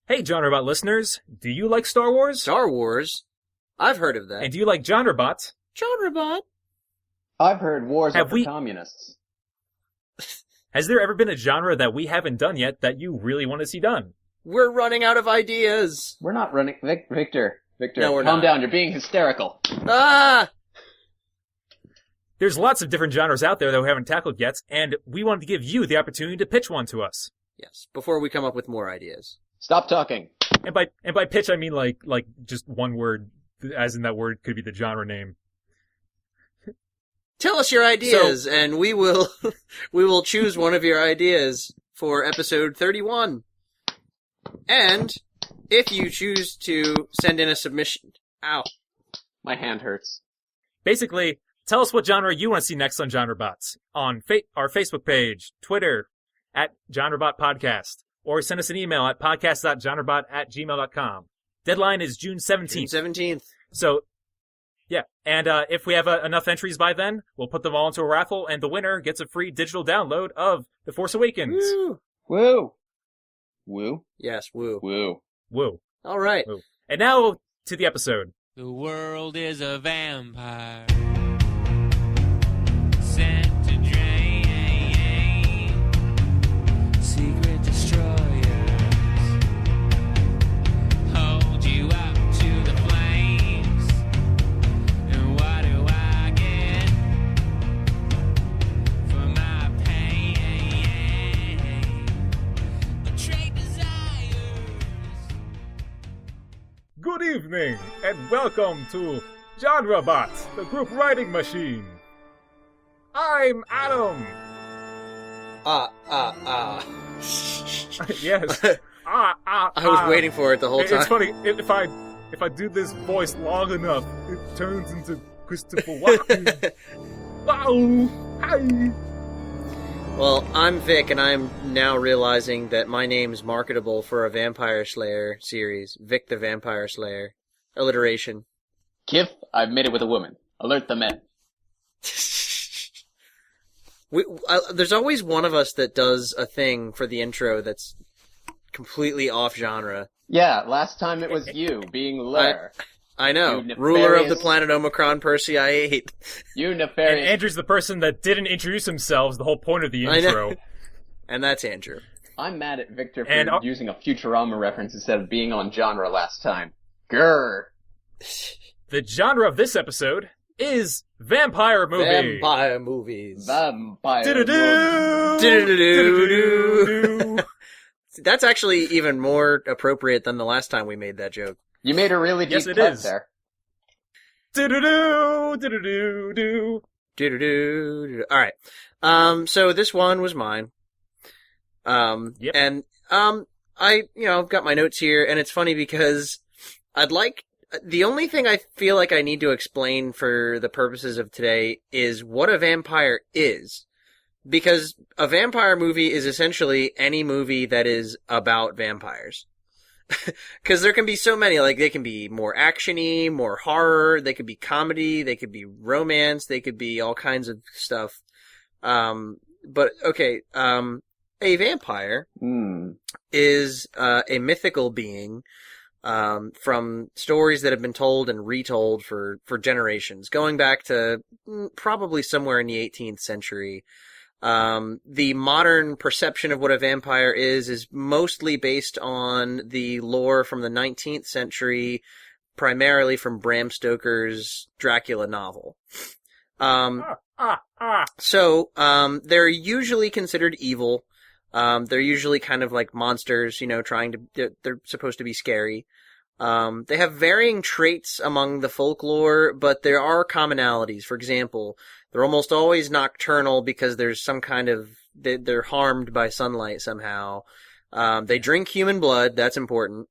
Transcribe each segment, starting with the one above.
Hey, Genrebot listeners, do you like Star Wars? Star Wars? I've heard of that. And do you like Genrebot? Genrebot? I've heard wars Have are for we- communists. Has there ever been a genre that we haven't done yet that you really want to see done? We're running out of ideas. We're not running... Victor, No, we're calm not. down. You're being hysterical. Ah! There's lots of different genres out there that we haven't tackled yet, and we wanted to give you the opportunity to pitch one to us. Yes, before we come up with more ideas. Stop talking. And by pitch, I mean like just one word, as in that word could be the genre name. Tell us your ideas, and we will we will choose one of your ideas for episode 31. And if you choose to send in a submission... Ow. My hand hurts. Basically, tell us what genre you want to see next on Genrebots on our Facebook page, Twitter, at Genrebot Podcast, or send us an email at podcast.genrebot@gmail.com. Deadline is June 17th. June 17th. So, yeah. And if we have enough entries by then, we'll put them all into a raffle, and the winner gets a free digital download of The Force Awakens. Woo! Woo. Woo? Yes, woo. Woo. Woo. All right. Woo. And now to the episode. The world is a vampire sent to drain secret destroyers hold you up to the flames, and what do I get for my pain? Betrayed desires. Good evening, and welcome to Genrebot, the group writing machine. I'm Adam. Yes. I was waiting for it the whole time. It's funny if I do this voice long enough, it turns into Christopher Walken. Wow. Hi. Well, I'm Vic, and I'm now realizing that my name's marketable for a Vampire Slayer series. Vic the Vampire Slayer. Alliteration. Kif, I've made it with a woman. Alert the men. There's always one of us that does a thing for the intro that's completely off genre. Yeah, last time it was you, being Lair. I know. You Ruler of the nefarious- planet Omicron Percy I-8. You And nefarious... Andrew's the person that didn't introduce themselves, the whole point of the I know. intro. And that's Andrew. I'm mad at Victor for And- using a Futurama reference instead of being on genre last time. Grr. The genre of this episode is vampire movie. Vampire movies. Vampire. Do-do-do. Do-do-do-do. That's actually even more appropriate than the last time we made that joke. You made a really Yes, deep it cut is. there. Do-do-do. Do-do-do-do. Do-do-do. All right. So this one was mine. Yep. And, I've got my notes here, and it's funny because the only thing I feel like I need to explain for the purposes of today is what a vampire is. Because a vampire movie is essentially any movie that is about vampires. Because there can be so many, like, they can be more action-y, more horror, they could be comedy, they could be romance, they could be all kinds of stuff. But, okay, a vampire is a mythical being from stories that have been told and retold for generations, going back to probably somewhere in the 18th century. The modern perception of what a vampire is mostly based on the lore from the 19th century, primarily from Bram Stoker's Dracula novel. So, they're usually considered evil. They're usually kind of like monsters, they're supposed to be scary. They have varying traits among the folklore, but there are commonalities. For example, they're almost always nocturnal because there's some kind of, they're harmed by sunlight somehow. They drink human blood, that's important.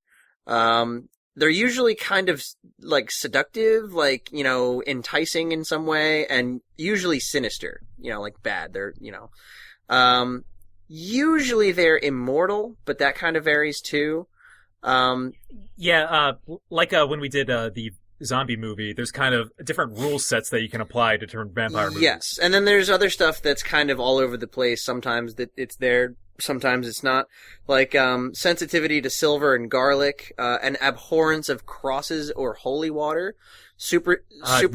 They're usually kind of like seductive, like, enticing in some way, and usually sinister, like bad. Usually they're immortal, but that kind of varies too. When we did the zombie movie, there's kind of different rule sets that you can apply to different vampire movies. Yes, and then there's other stuff that's kind of all over the place. Sometimes that it's their sometimes it's not. Like sensitivity to silver and garlic, an abhorrence of crosses or holy water, super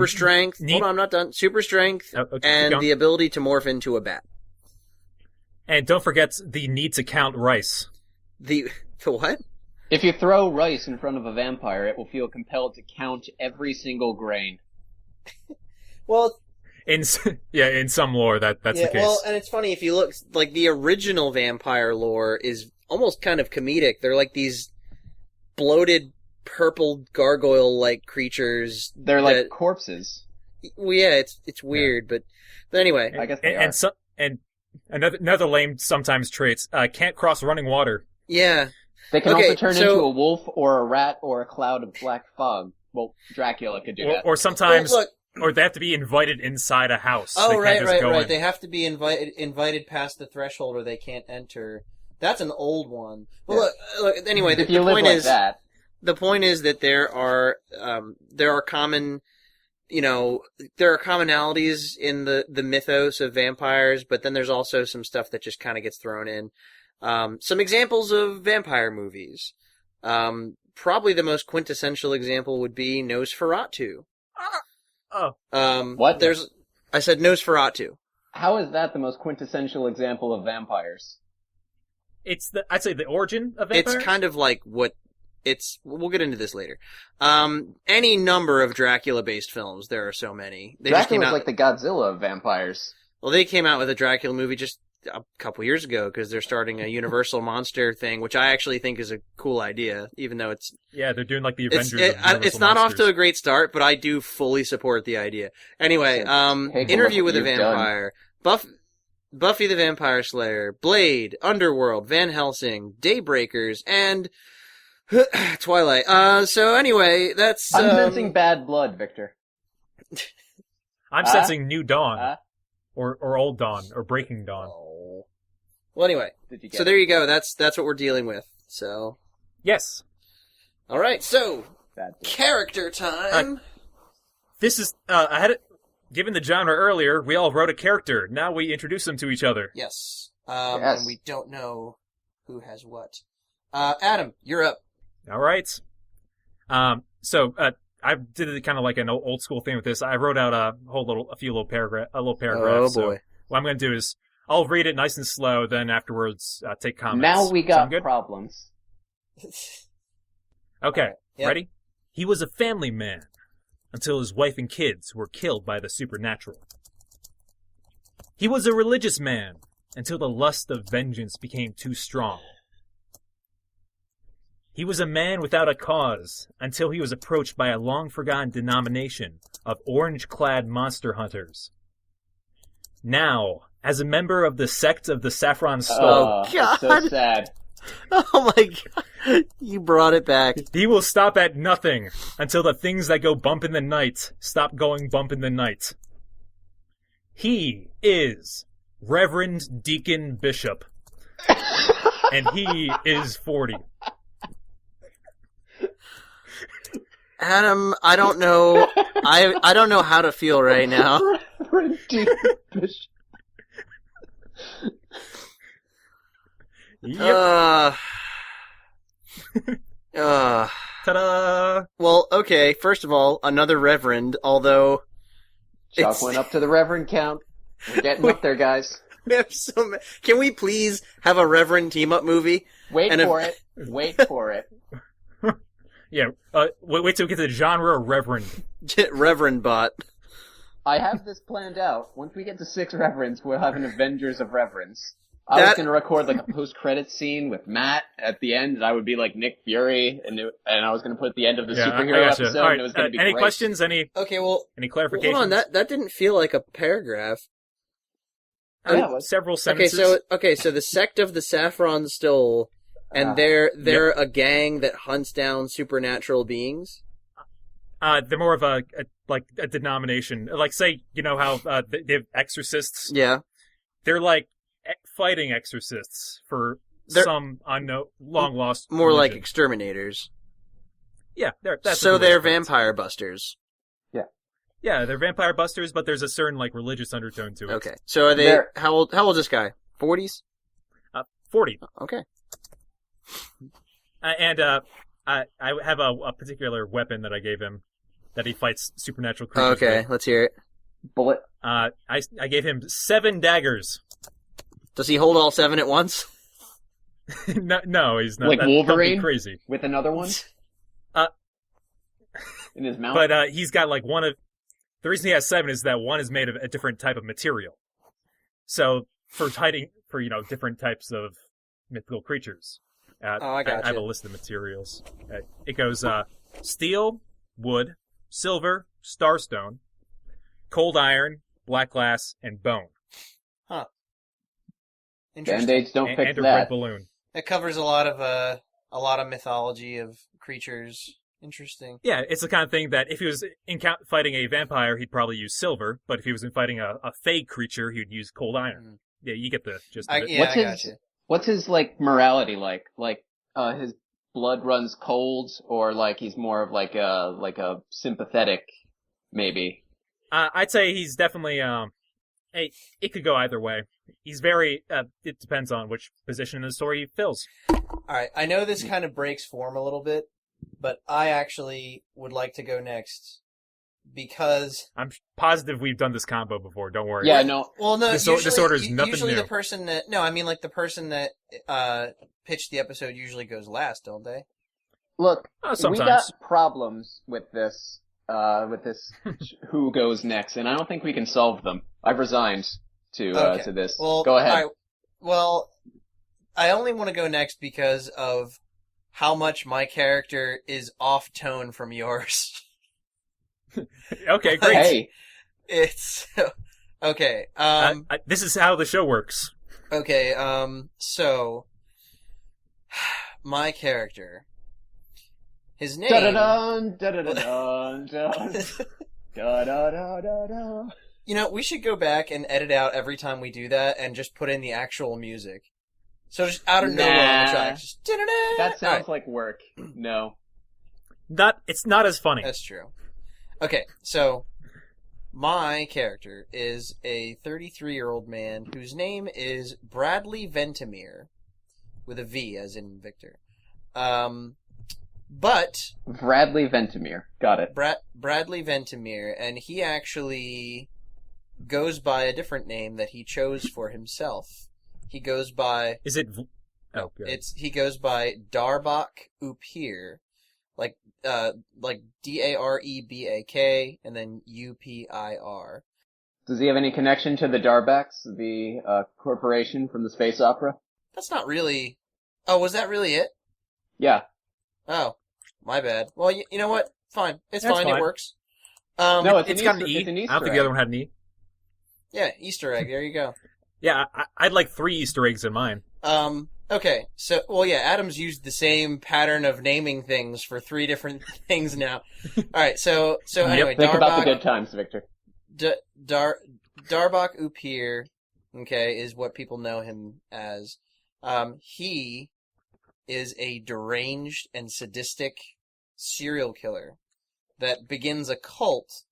strength. Hold on, I'm not done. Super strength Okay, keep and going. the ability to morph into a bat. And don't forget the need to count rice. The what? If you throw rice in front of a vampire, it will feel compelled to count every single grain. Well, In some lore that's the case. well, and it's funny if you look, like the original vampire lore is almost kind of comedic. They're like these bloated purple gargoyle-like creatures. They're like that- corpses. Well, yeah, it's weird, but anyway, I guess they are. and another lame sometimes traits. Can't cross running water. yeah. They can Okay, also turn so- into a wolf or a rat or a cloud of black fog. Well, Dracula could do that. Or sometimes, Well, look, or they have to be invited inside a house. They oh, can't right, just right, go right. in. They have to be invited past the threshold, or they can't enter. That's an old one. Well, look. Anyway, if the you live point like is that, the point is that there are common, there are commonalities in the mythos of vampires, but then there's also some stuff that just kind of gets thrown in. Some examples of vampire movies. Probably the most quintessential example would be Nosferatu. Oh, What? I said Nosferatu. how is that the most quintessential example of vampires? I'd say the origin of vampires. It's kind of like we'll get into this later. Any number of Dracula-based films, there are so many. They just came Dracula's out, like the Godzilla of vampires. well, they came out with a Dracula movie just a couple years ago because they're starting a Universal monster thing, which I actually think is a cool idea, even though Yeah, they're doing like the it's Avengers. of Universal it's not off Monsters. to a great start, but I do fully support the idea. Anyway, Take a look Interview what with a you've Vampire, Buffy the Vampire Slayer, Blade, Underworld, Van Helsing, Daybreakers, and Twilight. So anyway, that's I'm sensing bad blood, Victor. I'm Huh? sensing New Dawn, Huh? or Old Dawn, or Breaking Dawn. Oh. well. Anyway, Did you get so there you go. That's what we're dealing with. So, Yes, all right. So, bad blood? character time. this is. I had it. Given the genre earlier, we all wrote a character. Now we introduce them to each other. Yes. Yes. And we don't know who has what. Adam, you're up. All right. So I did it kind of like an old school thing with this. I wrote out a little paragraph. Oh So boy. what I'm going to do is I'll read it nice and slow. Then afterwards, take comments. Now we got Sound good? problems. Okay. Yep. Ready? He was a family man until his wife and kids were killed by the supernatural. He was a religious man until the lust of vengeance became too strong. He was a man without a cause until he was approached by a long-forgotten denomination of orange-clad monster hunters. Now, as a member of the sect of the Saffron Stone, Oh, It's so God. sad. Oh my god. You brought it back. he will stop at nothing until the things that go bump in the night stop going bump in the night. He is Reverend Deacon Bishop, and he is 40. Adam, I don't know. I don't know how to feel right now. Yep. Ta-da! Well, okay, first of all, another reverend, although Chalk It's- went up to the Reverend count. We're getting up there, guys. we have so many. Can we please have a reverend team-up movie? Wait And if- for it. Wait for it. Yeah, wait till we get to the genre of Reverend. Reverend bot. I have this planned out. Once we get to 6 Reverends, we'll have an Avengers of Reverends. I was That- going to record like a post-credit scene with Matt at the end, and I would be like Nick Fury, and I was going to put the end of the Yeah, I superhero gotcha. episode, All right, and it was going to be any great. questions? Any Okay, well, clarifications? hold on. That didn't feel like a paragraph. Yeah, it was. Several Okay, sentences. so the sect of the Saffron Stole, and Ah. they're a gang that hunts down supernatural beings. They're more of a denomination. Like, say, you know how they have exorcists? Yeah. They're like fighting exorcists for They're- some unknown, long lost. More like religion. exterminators. Yeah, that's So a good way they're to put it. vampire busters. Yeah, they're vampire busters, but there's a certain like religious undertone to it. Okay. So are they? They're- How old is this guy? 40s? 40. Okay. And I have a particular weapon that I gave him that he fights supernatural creatures Okay, with. let's hear it. Bullet. I gave him 7 daggers. Does he hold all 7 at once? No, he's not. Like Don't be Wolverine? crazy. With another one? Uh, in his mouth? But he's got like one of... The reason he has 7 is that one is made of a different type of material. So for different types of mythical creatures. I gotcha. I have a list of materials. It goes steel, wood, silver, starstone, cold iron, black glass, and bone. Huh. Interesting. Band-Aids don't fix And a that. red balloon. It covers a lot of mythology of creatures. Interesting. Yeah, it's the kind of thing that if he was fighting a vampire, he'd probably use silver, but if he was fighting a fey creature, he'd use cold iron. Yeah, you get the gist of it. Yeah, What's I his- gotcha. What's his, morality like? His blood runs cold, or, he's more of, a sympathetic, maybe? I'd say he's definitely, it could go either way. He's very, it depends on which position in the story he fills. Alright, I know this kind of breaks form a little bit, but I actually would like to go next because... I'm positive we've done this combo before, don't worry. Yeah, no. Well, no, This usually, order's nothing usually new. the person that... No, I mean, the person that pitched the episode usually goes last, don't they? Look, Oh, we sometimes. got problems with this who goes next, and I don't think we can solve them. I've resigned Okay. to this. Well, Go ahead. alright, well, I only want to go next because of how much my character is off tone from yours. Okay, great. Hey, It's... Okay, This is how the show works. Okay, so my character, his name. da-da-dun, da-da-da-dun, dun. Da-da-da-da-da. You know, we should go back and edit out every time we do that and just put in the actual music. So just out of nowhere on the track, just da-da-da. That sounds Alright, like work. No. It's not as funny. that's true. Okay, so my character is a 33-year-old man whose name is Bradley Ventimere, with a V as in Victor. But Bradley Ventimere. Got it. Bradley Ventimere, and he actually goes by a different name that he chose for himself. He goes by Is it... Oh, good. he goes by Darbak Upir, like Darebak and then Upir. Does he have any connection to the Darbaks, the corporation from the space opera? That's not really. Oh, was that really it? Yeah. Oh, my bad. Well, you know what? Fine, it's That's fine. fine. It works. No, it's It's an got Easter, an E. it's an Easter I don't think egg. the other one had an E. Yeah, Easter egg. There you go. Yeah, I'd like 3 Easter eggs in mine. Okay, so, well, yeah, Adam's used the same pattern of naming things for 3 different things now. Alright, so anyway, Think about the Darbak, good times, Victor. Darbak Upir, okay, is what people know him as. He is a deranged and sadistic serial killer that begins a cult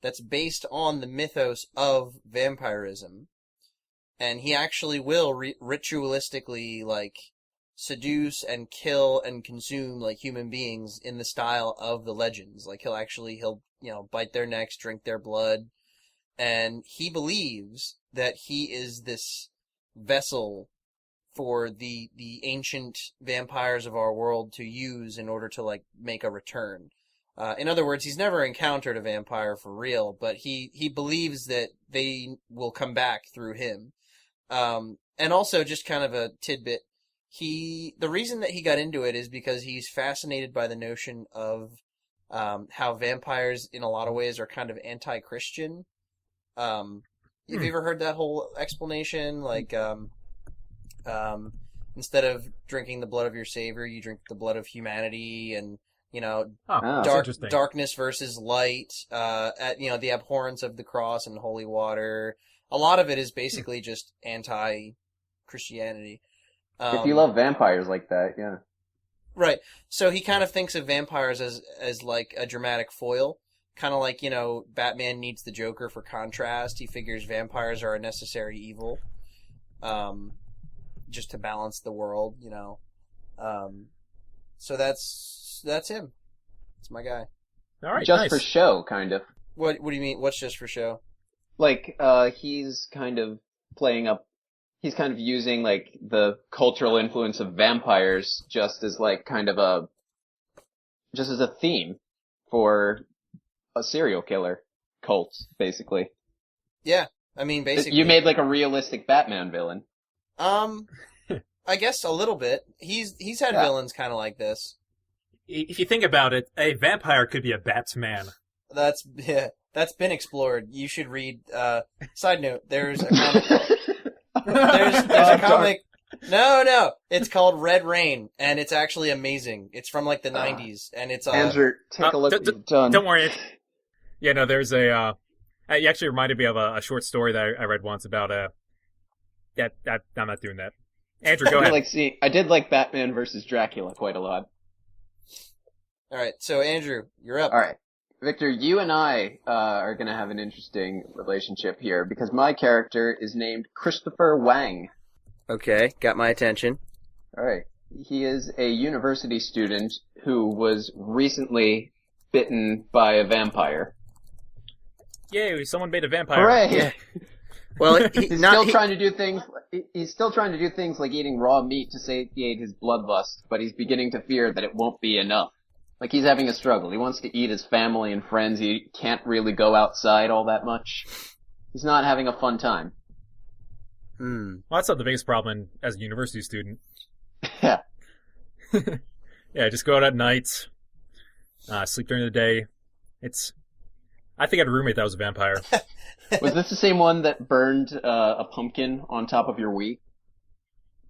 that's based on the mythos of vampirism. And he actually will ritualistically, seduce and kill and consume, human beings in the style of the legends. He'll bite their necks, drink their blood. And he believes that he is this vessel for the ancient vampires of our world to use in order to, make a return. In other words, he's never encountered a vampire for real, but he believes that they will come back through him. And also, just kind of a tidbit, the reason that he got into it is because he's fascinated by the notion of how vampires, in a lot of ways, are kind of anti-Christian. Have you ever heard that whole explanation? Instead of drinking the blood of your savior, you drink the blood of humanity, and That's interesting. darkness versus light, the abhorrence of the cross and holy water. A lot of it is basically just anti-Christianity. If you love vampires like that, yeah. Right. So he kind of thinks of vampires as a dramatic foil. Kind of like, Batman needs the Joker for contrast. He figures vampires are a necessary evil. just to balance the world, So that's him. That's my guy. All right, Just nice. for show, kind of. What do you mean? What's just for show? Like, he's kind of he's kind of using, like, the cultural influence of vampires just as, like, just as a theme for a serial killer cult, basically. Yeah, I mean, basically, You made, like, a realistic Batman villain. I guess a little bit. He's had Yeah. villains kind of like this. If you think about it, a vampire could be a Batman. That's been explored. You should read. Side note: there's a comic. There's a comic. No, it's called Red Rain, and it's actually amazing. It's from like the '90s, and it's Andrew, take a look at what you've done. Don't worry. Yeah, no, there's a. You actually reminded me of a short story that I read once about I'm not doing that. Andrew, go ahead. I did like Batman versus Dracula quite a lot. All right. So Andrew, you're up. All right. Victor, you and I are going to have an interesting relationship here because my character is named Christopher Wang. Okay, got my attention. All right. He is a university student who was recently bitten by a vampire. Yay, someone made a vampire. Hooray! Yeah. Well, He's still trying to do things. He's still trying to do things like eating raw meat to satiate his bloodlust, but he's beginning to fear that it won't be enough. Like he's having a struggle. He wants to eat his family and friends. He can't really go outside all that much. He's not having a fun time. Hmm. Well, that's not the biggest problem as a university student. Yeah. Yeah, just go out at night, sleep during the day. I think I had a roommate that was a vampire. Was this the same one that burned a pumpkin on top of your Wii?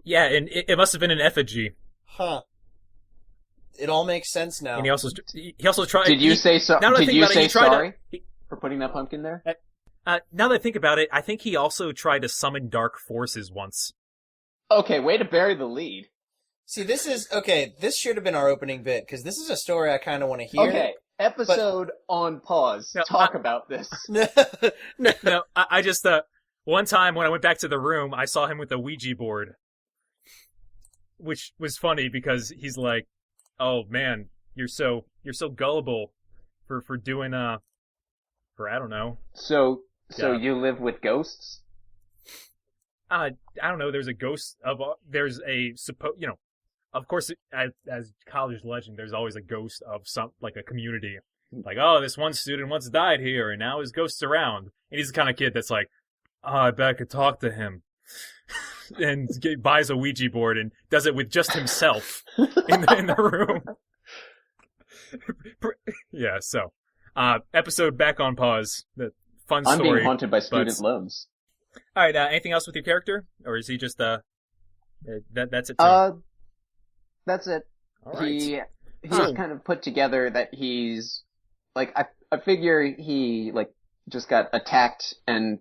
Yeah, and it must have been an effigy. Huh. It all makes sense now. And he also tried. Did you say so? Now that I Did think you about it, say he tried to- sorry he- for putting that pumpkin there? Now that I think about it, I think he also tried to summon dark forces once. Okay, way to bury the lead. See, this should have been our opening bit, because this is a story I kind of want to hear. Okay, episode on pause. No, Talk about this. No, I just one time when I went back to the room, I saw him with a Ouija board, which was funny because he's like, "Oh man, you're so gullible for doing for I don't know." So Yeah. you live with ghosts? I don't know. There's a ghost of there's a of course as college legend, there's always a ghost of some like a community. Like, oh, this one student once died here, and now his ghost's around. And he's the kind of kid that's like, oh, I bet I could talk to him. And buys a Ouija board and does it with just himself in the room. Yeah, so episode back on pause. The fun I'm story. being haunted by student but- loans. All right, anything else with your character, or is he just that's it? Too? That's it. All right. He's So- kind of put together that he's like I figure he like just got attacked and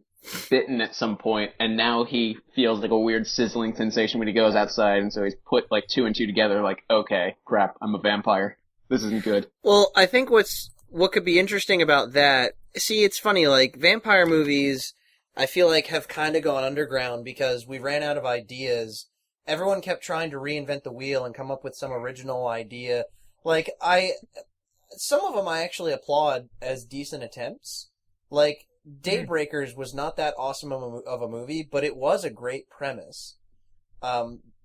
bitten at some point, and now he feels like a weird sizzling sensation when he goes outside, and so he's put like 2 and 2 together. Like, okay, crap, I'm a vampire. This isn't good. Well, I think what could be interesting about that, see, it's funny, like, vampire movies, I feel like have kind of gone underground because we ran out of ideas. Everyone kept trying to reinvent the wheel and come up with some original idea. Like, some of them I actually applaud as decent attempts. Like, Daybreakers was not that awesome of a movie, but it was a great premise.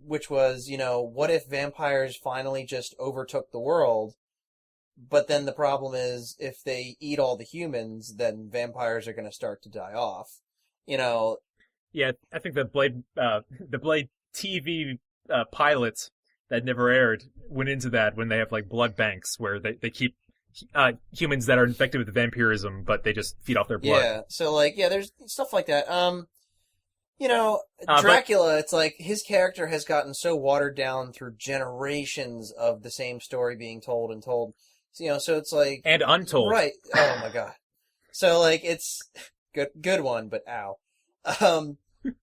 Which was, what if vampires finally just overtook the world? But then the problem is, if they eat all the humans, then vampires are going to start to die off. Yeah, I think the Blade TV pilot that never aired went into that when they have like blood banks where they keep humans that are infected with vampirism, but they just feed off their blood. Yeah, so there's stuff like that. Dracula, it's like his character has gotten so watered down through generations of the same story being told and told. So it's like And untold. right. Oh my god. So it's good one, but ow.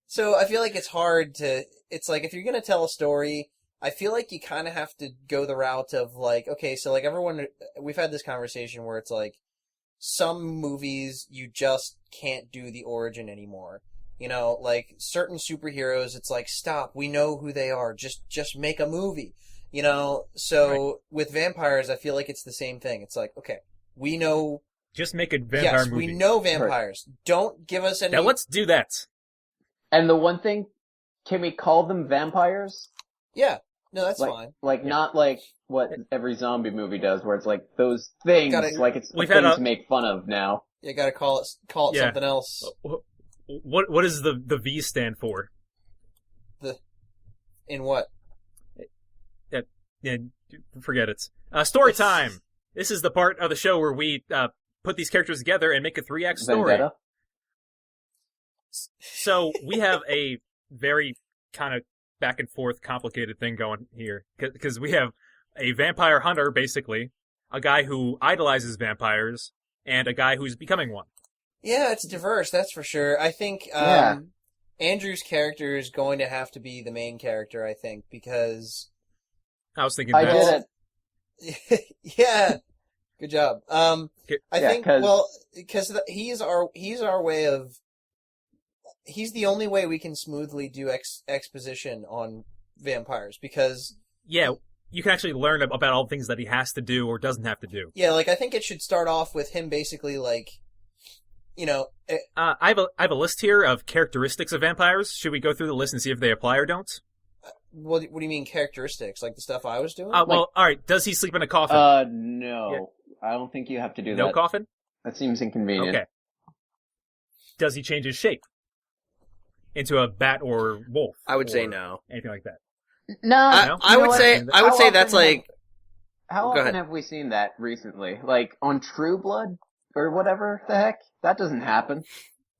So I feel like it's hard to. It's like if you're gonna tell a story, I feel like you kind of have to go the route of like, okay, so like everyone, we've had this conversation where it's like some movies you just can't do the origin anymore. You know, like certain superheroes, it's like, stop, we know who they are. Just make a movie. You know, so with vampires, I feel like it's the same thing. It's like, okay, we know. Just make a vampire movie. We know vampires. Don't give us any. Now let's do that. And the one thing, can we call them vampires? Yeah, no, that's Like, fine. like not like what every zombie movie does, where it's like those things, like it's a We've thing had to make fun of now. You gotta call it Yeah. something else. What does the V stand for? In what? Yeah, forget it. Story time. This is the part of the show where we put these characters together and make a 3-act story. Vendetta? So we have a very kind of back and forth complicated thing going here, because we have a vampire hunter, basically, a guy who idolizes vampires, and a guy who's becoming one. Yeah, it's diverse, that's for sure. I think Yeah. Andrew's character is going to have to be the main character, I think, because I was thinking I that. did it. yeah, good job. I Yeah, think 'cause- because he's our way of. He's the only way we can smoothly do exposition on vampires because Yeah, you can actually learn about all the things that he has to do or doesn't have to do. yeah, like I think it should start off with him basically like, you know, I have a list here of characteristics of vampires. Should we go through the list and see if they apply or don't? what do you mean characteristics? Like the stuff I was doing? Well, all right. Does he sleep in a coffin? No. I don't think you have to do No that. coffin? That seems inconvenient. Okay. Does he change his shape into a bat or wolf? I would say or no. Anything like that? No, I you know would what? say How that's often like How Go often ahead. have we seen that recently? Like on True Blood or whatever the heck? That doesn't happen.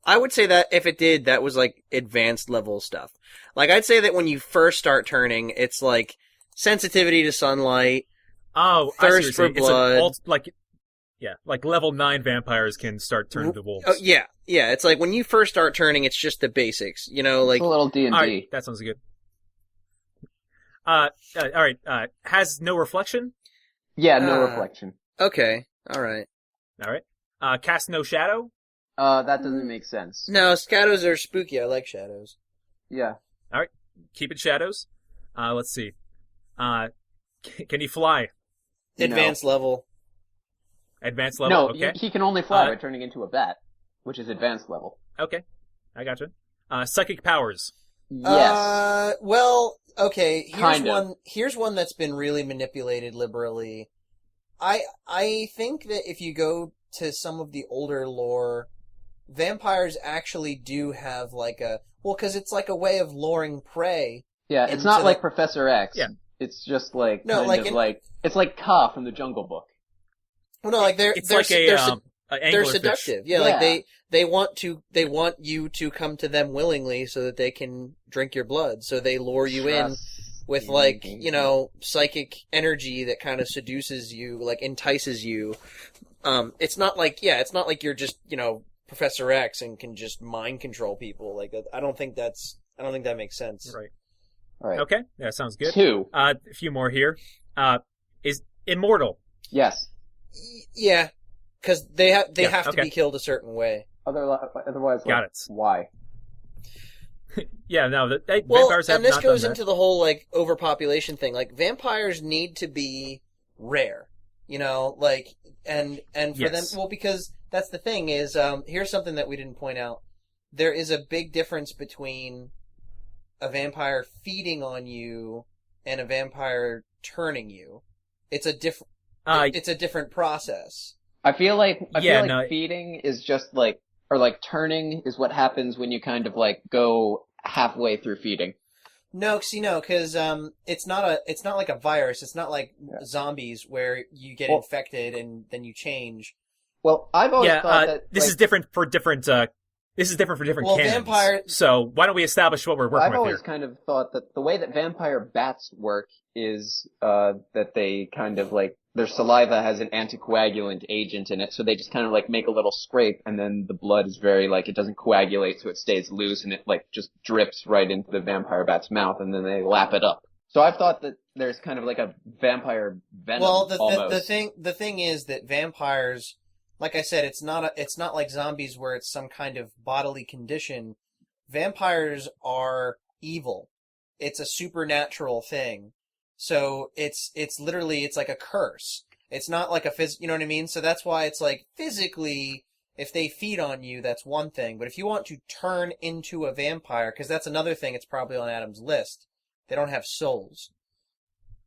I would say that if it did, that was like advanced level stuff. Like I'd say that when you first start turning, it's like sensitivity to sunlight. Oh, Thirst I see what you're for saying. blood. It's like level 9 vampires can start turning to wolves. Oh yeah, yeah. It's like when you first start turning, it's just the basics. You know, like It's a little D&D. All right, that sounds good. All right. Has no reflection. Yeah, no Ah. reflection. okay, all right. All right. Cast no shadow. That doesn't make sense. No, shadows are spooky. I like shadows. Yeah. Keep it shadows. Let's see. Can he fly? No. Advanced level. Advanced level. No, Okay. he can only fly Uh, by turning into a bat, which is advanced level. Okay. I gotcha. Psychic powers. Yes. Well, okay. Kind of. Here's one that's been really manipulated liberally. I think that if you go to some of the older lore, vampires actually do have like because it's like a way of luring prey. Yeah, it's into not the- like Professor X. Yeah. It's just like No, kind like of in- like it's like Ka from the Jungle Book. Well, no, like they're It's they're like they're, an they're anglerfish. seductive. Yeah, like they want you to come to them willingly so that they can drink your blood. So they lure you in with like, you know, psychic energy that kind of seduces you, like entices you. It's not like you're just, you know, Professor X and can just mind control people. Like I don't think that makes sense. Right. Right. Okay. Yeah, sounds good. 2. A few more here. Is immortal. Yes. Yeah, because they have to okay. be killed a certain way. Otherwise, Got like, it. why? Yeah. No. Well, Vampires have and this not goes done into the whole like overpopulation thing. Like vampires need to be rare, you know, like and for Yes. them, well, because that's the thing is, here's something that we didn't point out. There is a big difference between a vampire feeding on you and a vampire turning you. It's a different. that. It's a different process. I feel like no. feeding is just like, or like turning is what happens when you kind of like go halfway through feeding. No, because it's not like a virus. It's not like Yeah. zombies where you get Well- infected and then you change. Well, I've always Yeah. thought that This like, is different for different. This is different for different Well, canons. vampire- So why don't we establish what we're working I've with always here? kind of thought that the way that vampire bats work is that they kind of like their saliva has an anticoagulant agent in it, so they just kind of like make a little scrape, and then the blood is very like it doesn't coagulate, so it stays loose, and it like just drips right into the vampire bat's mouth, and then they lap it up. So I've thought that there's kind of like a vampire venom. Well, the almost. thing is that vampires, like I said, it's not like zombies where it's some kind of bodily condition. vampires are evil. It's a supernatural thing. So it's literally, it's like a curse. It's not like you know what I mean? So that's why it's like, physically, if they feed on you, that's one thing. But if you want to turn into a vampire, because that's another thing, it's probably on Adam's list. They don't have souls.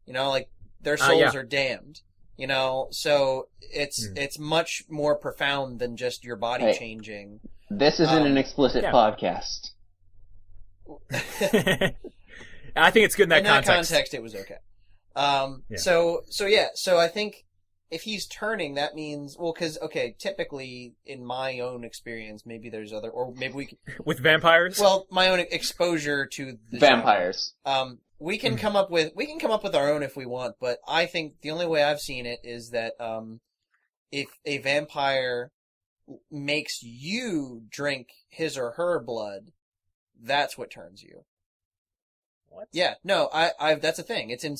You know, like, their souls are damned. You know, so it's much more profound than just your body changing. This isn't an explicit podcast. I think it's good in that context, it was okay. So I think if he's turning, that means, well, because, okay, typically, in my own experience, maybe there's other, or maybe we can... With vampires? Well, my own exposure to the vampires. Genre. We can come up with our own if we want, but I think the only way I've seen it is that, if a vampire makes you drink his or her blood, that's what turns you. What? Yeah, no, I've that's a thing. It's in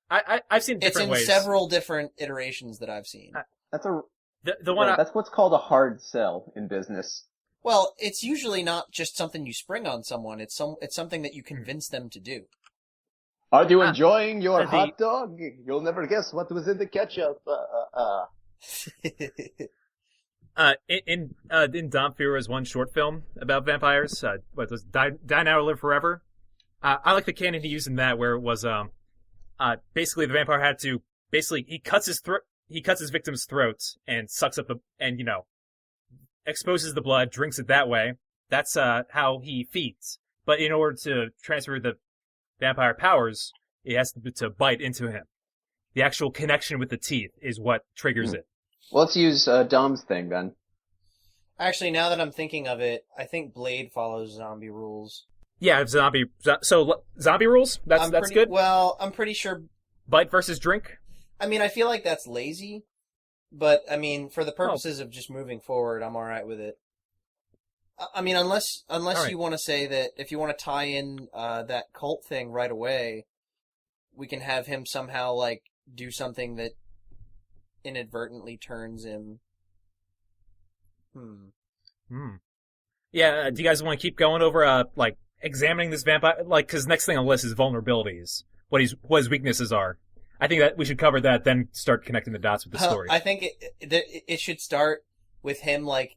I've seen different ways. It's in several different iterations that I've seen. That's a the one. That's what's called a hard sell in business. Well, it's usually not just something you spring on someone. It's something that you convince them to do. Are you enjoying your hot dog? You'll never guess what was in the ketchup. In Dom Fira's one short film about vampires, what was Die Now or Live Forever? I like the canon he used in that, where it was basically the vampire had to he cuts his victim's throat and sucks up exposes the blood, drinks it that way. That's how he feeds. But in order to transfer the vampire powers, it has to bite into him. The actual connection with the teeth is what triggers it. Well, let's use Dom's thing then. Actually, now that I'm thinking of it, I think Blade follows zombie rules. Yeah, zombie rules? That's good? Well, I'm pretty sure... Bite versus drink? I mean, I feel like that's lazy, but, I mean, for the purposes of just moving forward, I'm alright with it. I mean, unless right. you want to say that, if you want to tie in that cult thing right away, we can have him somehow, like, do something that inadvertently turns him... Yeah, do you guys want to keep going over, examining this vampire? Because next thing on the list is vulnerabilities. What his weaknesses are. I think that we should cover that, then start connecting the dots with the story. I think it should start with him, like,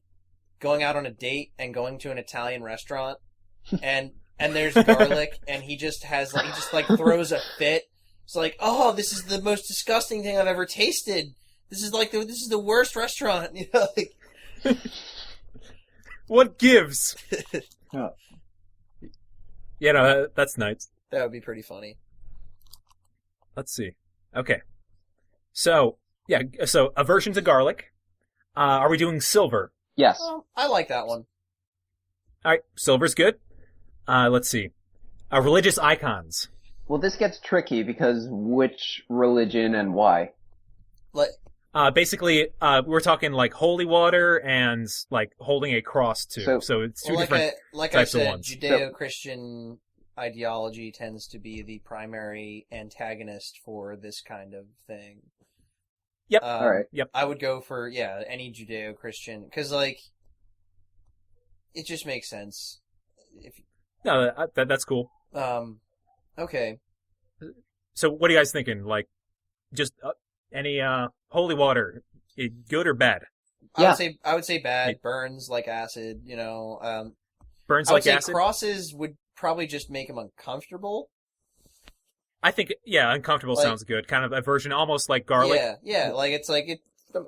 going out on a date and going to an Italian restaurant, and there's garlic, and he just throws a fit. It's like, oh, this is the most disgusting thing I've ever tasted. This is the worst restaurant. You know, like... What gives? Oh. Yeah, no, that's nice. That would be pretty funny. Let's see. Okay. So aversion to garlic. Are we doing silver? Yes. Well, I like that one. Alright, silver's good. Let's see. Religious icons. Well, this gets tricky because which religion and why? Basically, we're talking like holy water and like holding a cross too. So it's two different types of ones. Judeo-Christian ideology tends to be the primary antagonist for this kind of thing. Yep. All right. Yep. I would go for any Judeo-Christian because like it just makes sense. No, that's cool. Okay. So what are you guys thinking? Like, just any holy water, good or bad? Yeah. I would say bad. Burns like acid. You know. Burns I would like say acid. Crosses would probably just make him uncomfortable. I think uncomfortable sounds good. Kind of aversion, almost like garlic. Yeah. Like it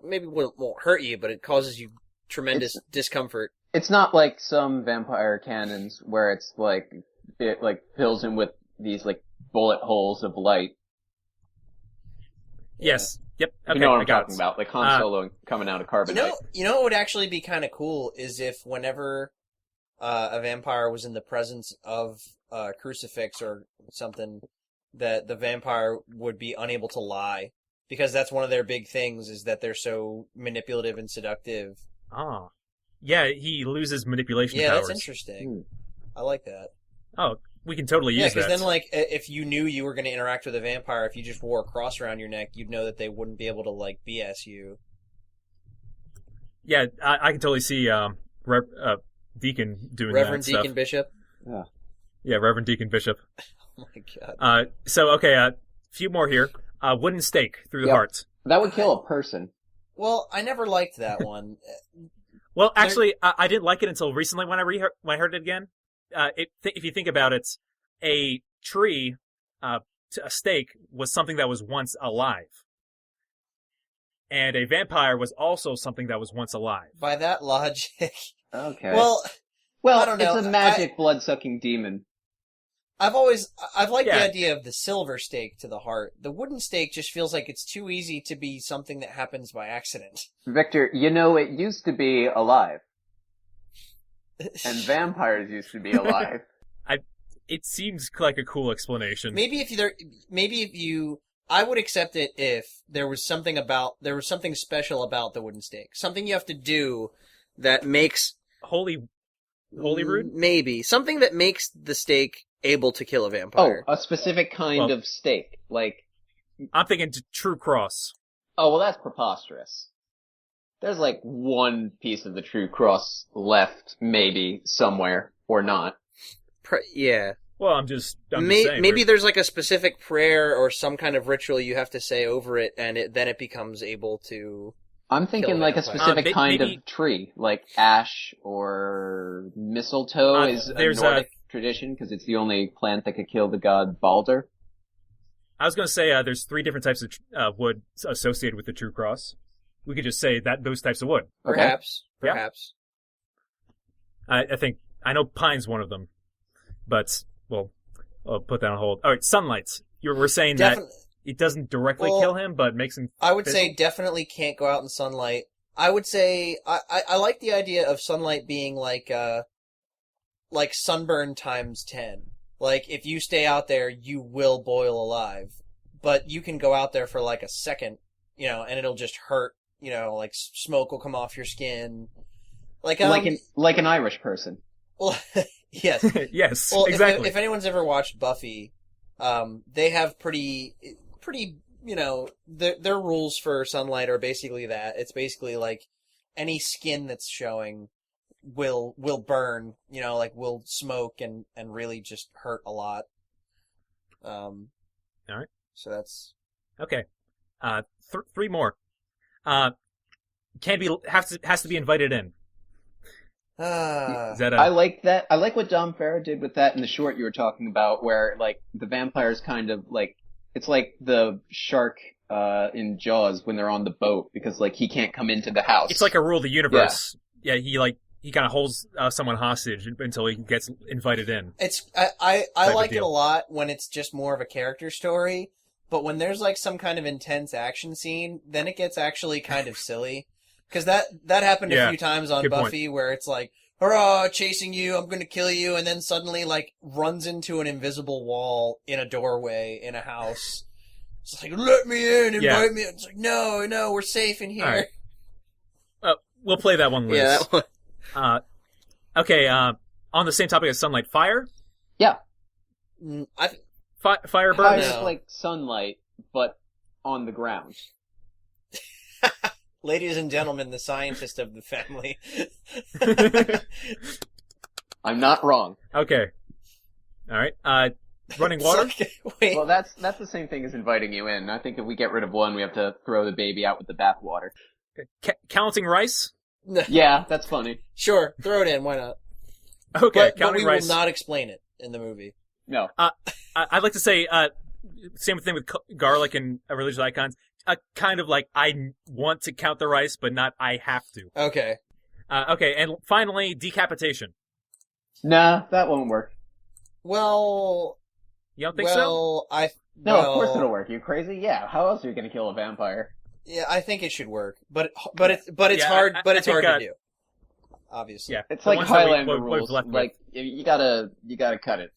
maybe won't hurt you, but it causes you tremendous discomfort. It's not like some vampire canons where it's like it like fills him with these like bullet holes of light. Yes. Yep. Okay. You know what I I'm got talking it. about, like Han Solo coming out of carbonite. You know what would actually be kind of cool is if whenever a vampire was in the presence of a crucifix or something, that the vampire would be unable to lie, because that's one of their big things is that they're so manipulative and seductive. Oh. Yeah, he loses manipulation powers. Yeah, that's interesting. I like that. Oh, we can totally use that. Yeah, because then, like, if you knew you were going to interact with a vampire, if you just wore a cross around your neck, you'd know that they wouldn't be able to, like, BS you. Yeah, I can totally see Deacon doing Reverend that Deacon stuff. Bishop. Yeah, Reverend Deacon Bishop. Oh my god. So okay, a few more here. Wooden stake through the Yep. heart. That would kill a person. Well, I never liked that one. Well, actually, I didn't like it until recently when I heard it again. If you think about it, a tree, a stake was something that was once alive, and a vampire was also something that was once alive. By that logic, Okay. well, well, I don't know. it's a magic blood-sucking demon. I've liked Yeah. the idea of the silver stake to the heart. The wooden stake just feels like it's too easy to be something that happens by accident. Victor, you know it used to be alive, and vampires used to be alive. It seems like a cool explanation. Maybe if I would accept it if there was something special about the wooden stake. Something you have to do. That makes Holy root? maybe something that makes the stake able to kill a Oh, vampire. a specific kind Well- of stake. Like, I'm thinking true cross. oh, well, that's preposterous. There's like one piece of the true cross left, maybe, somewhere, or not. Yeah. Well, I'm just saying. Maybe there's like a specific prayer or some kind of ritual you have to say over it, and then it becomes able to. I'm thinking Kill like a vampire. specific kind maybe- of tree, like ash or mistletoe is a there's Nordic tradition, because it's the only plant that could kill the god Balder. I was going to say there's 3 different types of wood associated with the true cross. We could just say that those types of wood. Okay. Perhaps. Yeah. Perhaps. I know pine's one of them, but I'll put that on hold. All right, sunlight. You were saying that it doesn't directly Well, kill him, but makes him. I would say fizzle? definitely can't go out in sunlight. I would say I like the idea of sunlight being like sunburn times 10. Like if you stay out there, you will boil alive. But you can go out there for like a second, and it'll just hurt. Like smoke will come off your skin. Like an Irish person. well, yes. Yes, Well, exactly. if anyone's ever watched Buffy, they have pretty, their rules for sunlight are basically that. It's basically like any skin that's showing will burn, will smoke and really just hurt a lot. All right. So that's Okay. 3 more. Has to be invited in. Is that I like that. I like what Dom Farah did with that in the short you were talking about, where like the vampires kind of like it's like the shark in Jaws when they're on the boat, because like he can't come into the house. It's like a rule of the universe. Yeah, he kind of holds someone hostage until he gets invited in. I of like it deal. a lot when it's just more of a character story, but when there's like some kind of intense action scene, then it gets actually kind of silly. Because that happened a Yeah, few times on good point. Buffy, where it's like, hurrah, chasing you, I'm gonna kill you, and then suddenly like runs into an invisible wall in a doorway in a house. It's like, let me in, invite me. It's like, no, we're safe in here. All right. We'll play that one, Liz. Yeah, that one. Okay, on the same topic as sunlight, fire? yeah, Fire kind burns? No. of like sunlight, but on the ground. Ladies and gentlemen, the scientist of the family. I'm not wrong. Okay. All right. Running It's water? like- wait, Well, that's the same thing as inviting you in. I think if we get rid of one, we have to throw the baby out with the bathwater. Counting rice? Yeah, that's funny. sure, throw it in, why not? Okay, But counting we rice. will not explain it in the movie. No. I'd like to say, same thing with garlic and religious icons. Kind of like, I want to count the rice, but not I have to. Okay. Okay, and finally, decapitation. Nah, that won't work. Well, You don't think so? No, of course it'll work. You crazy? Yeah. How else are you gonna kill a vampire? Yeah, I think it should work, but it's Yeah, hard. I But it's think, hard to do. Obviously. Yeah. It's The like ones that Highlander we've rules. left with. Like you gotta cut it.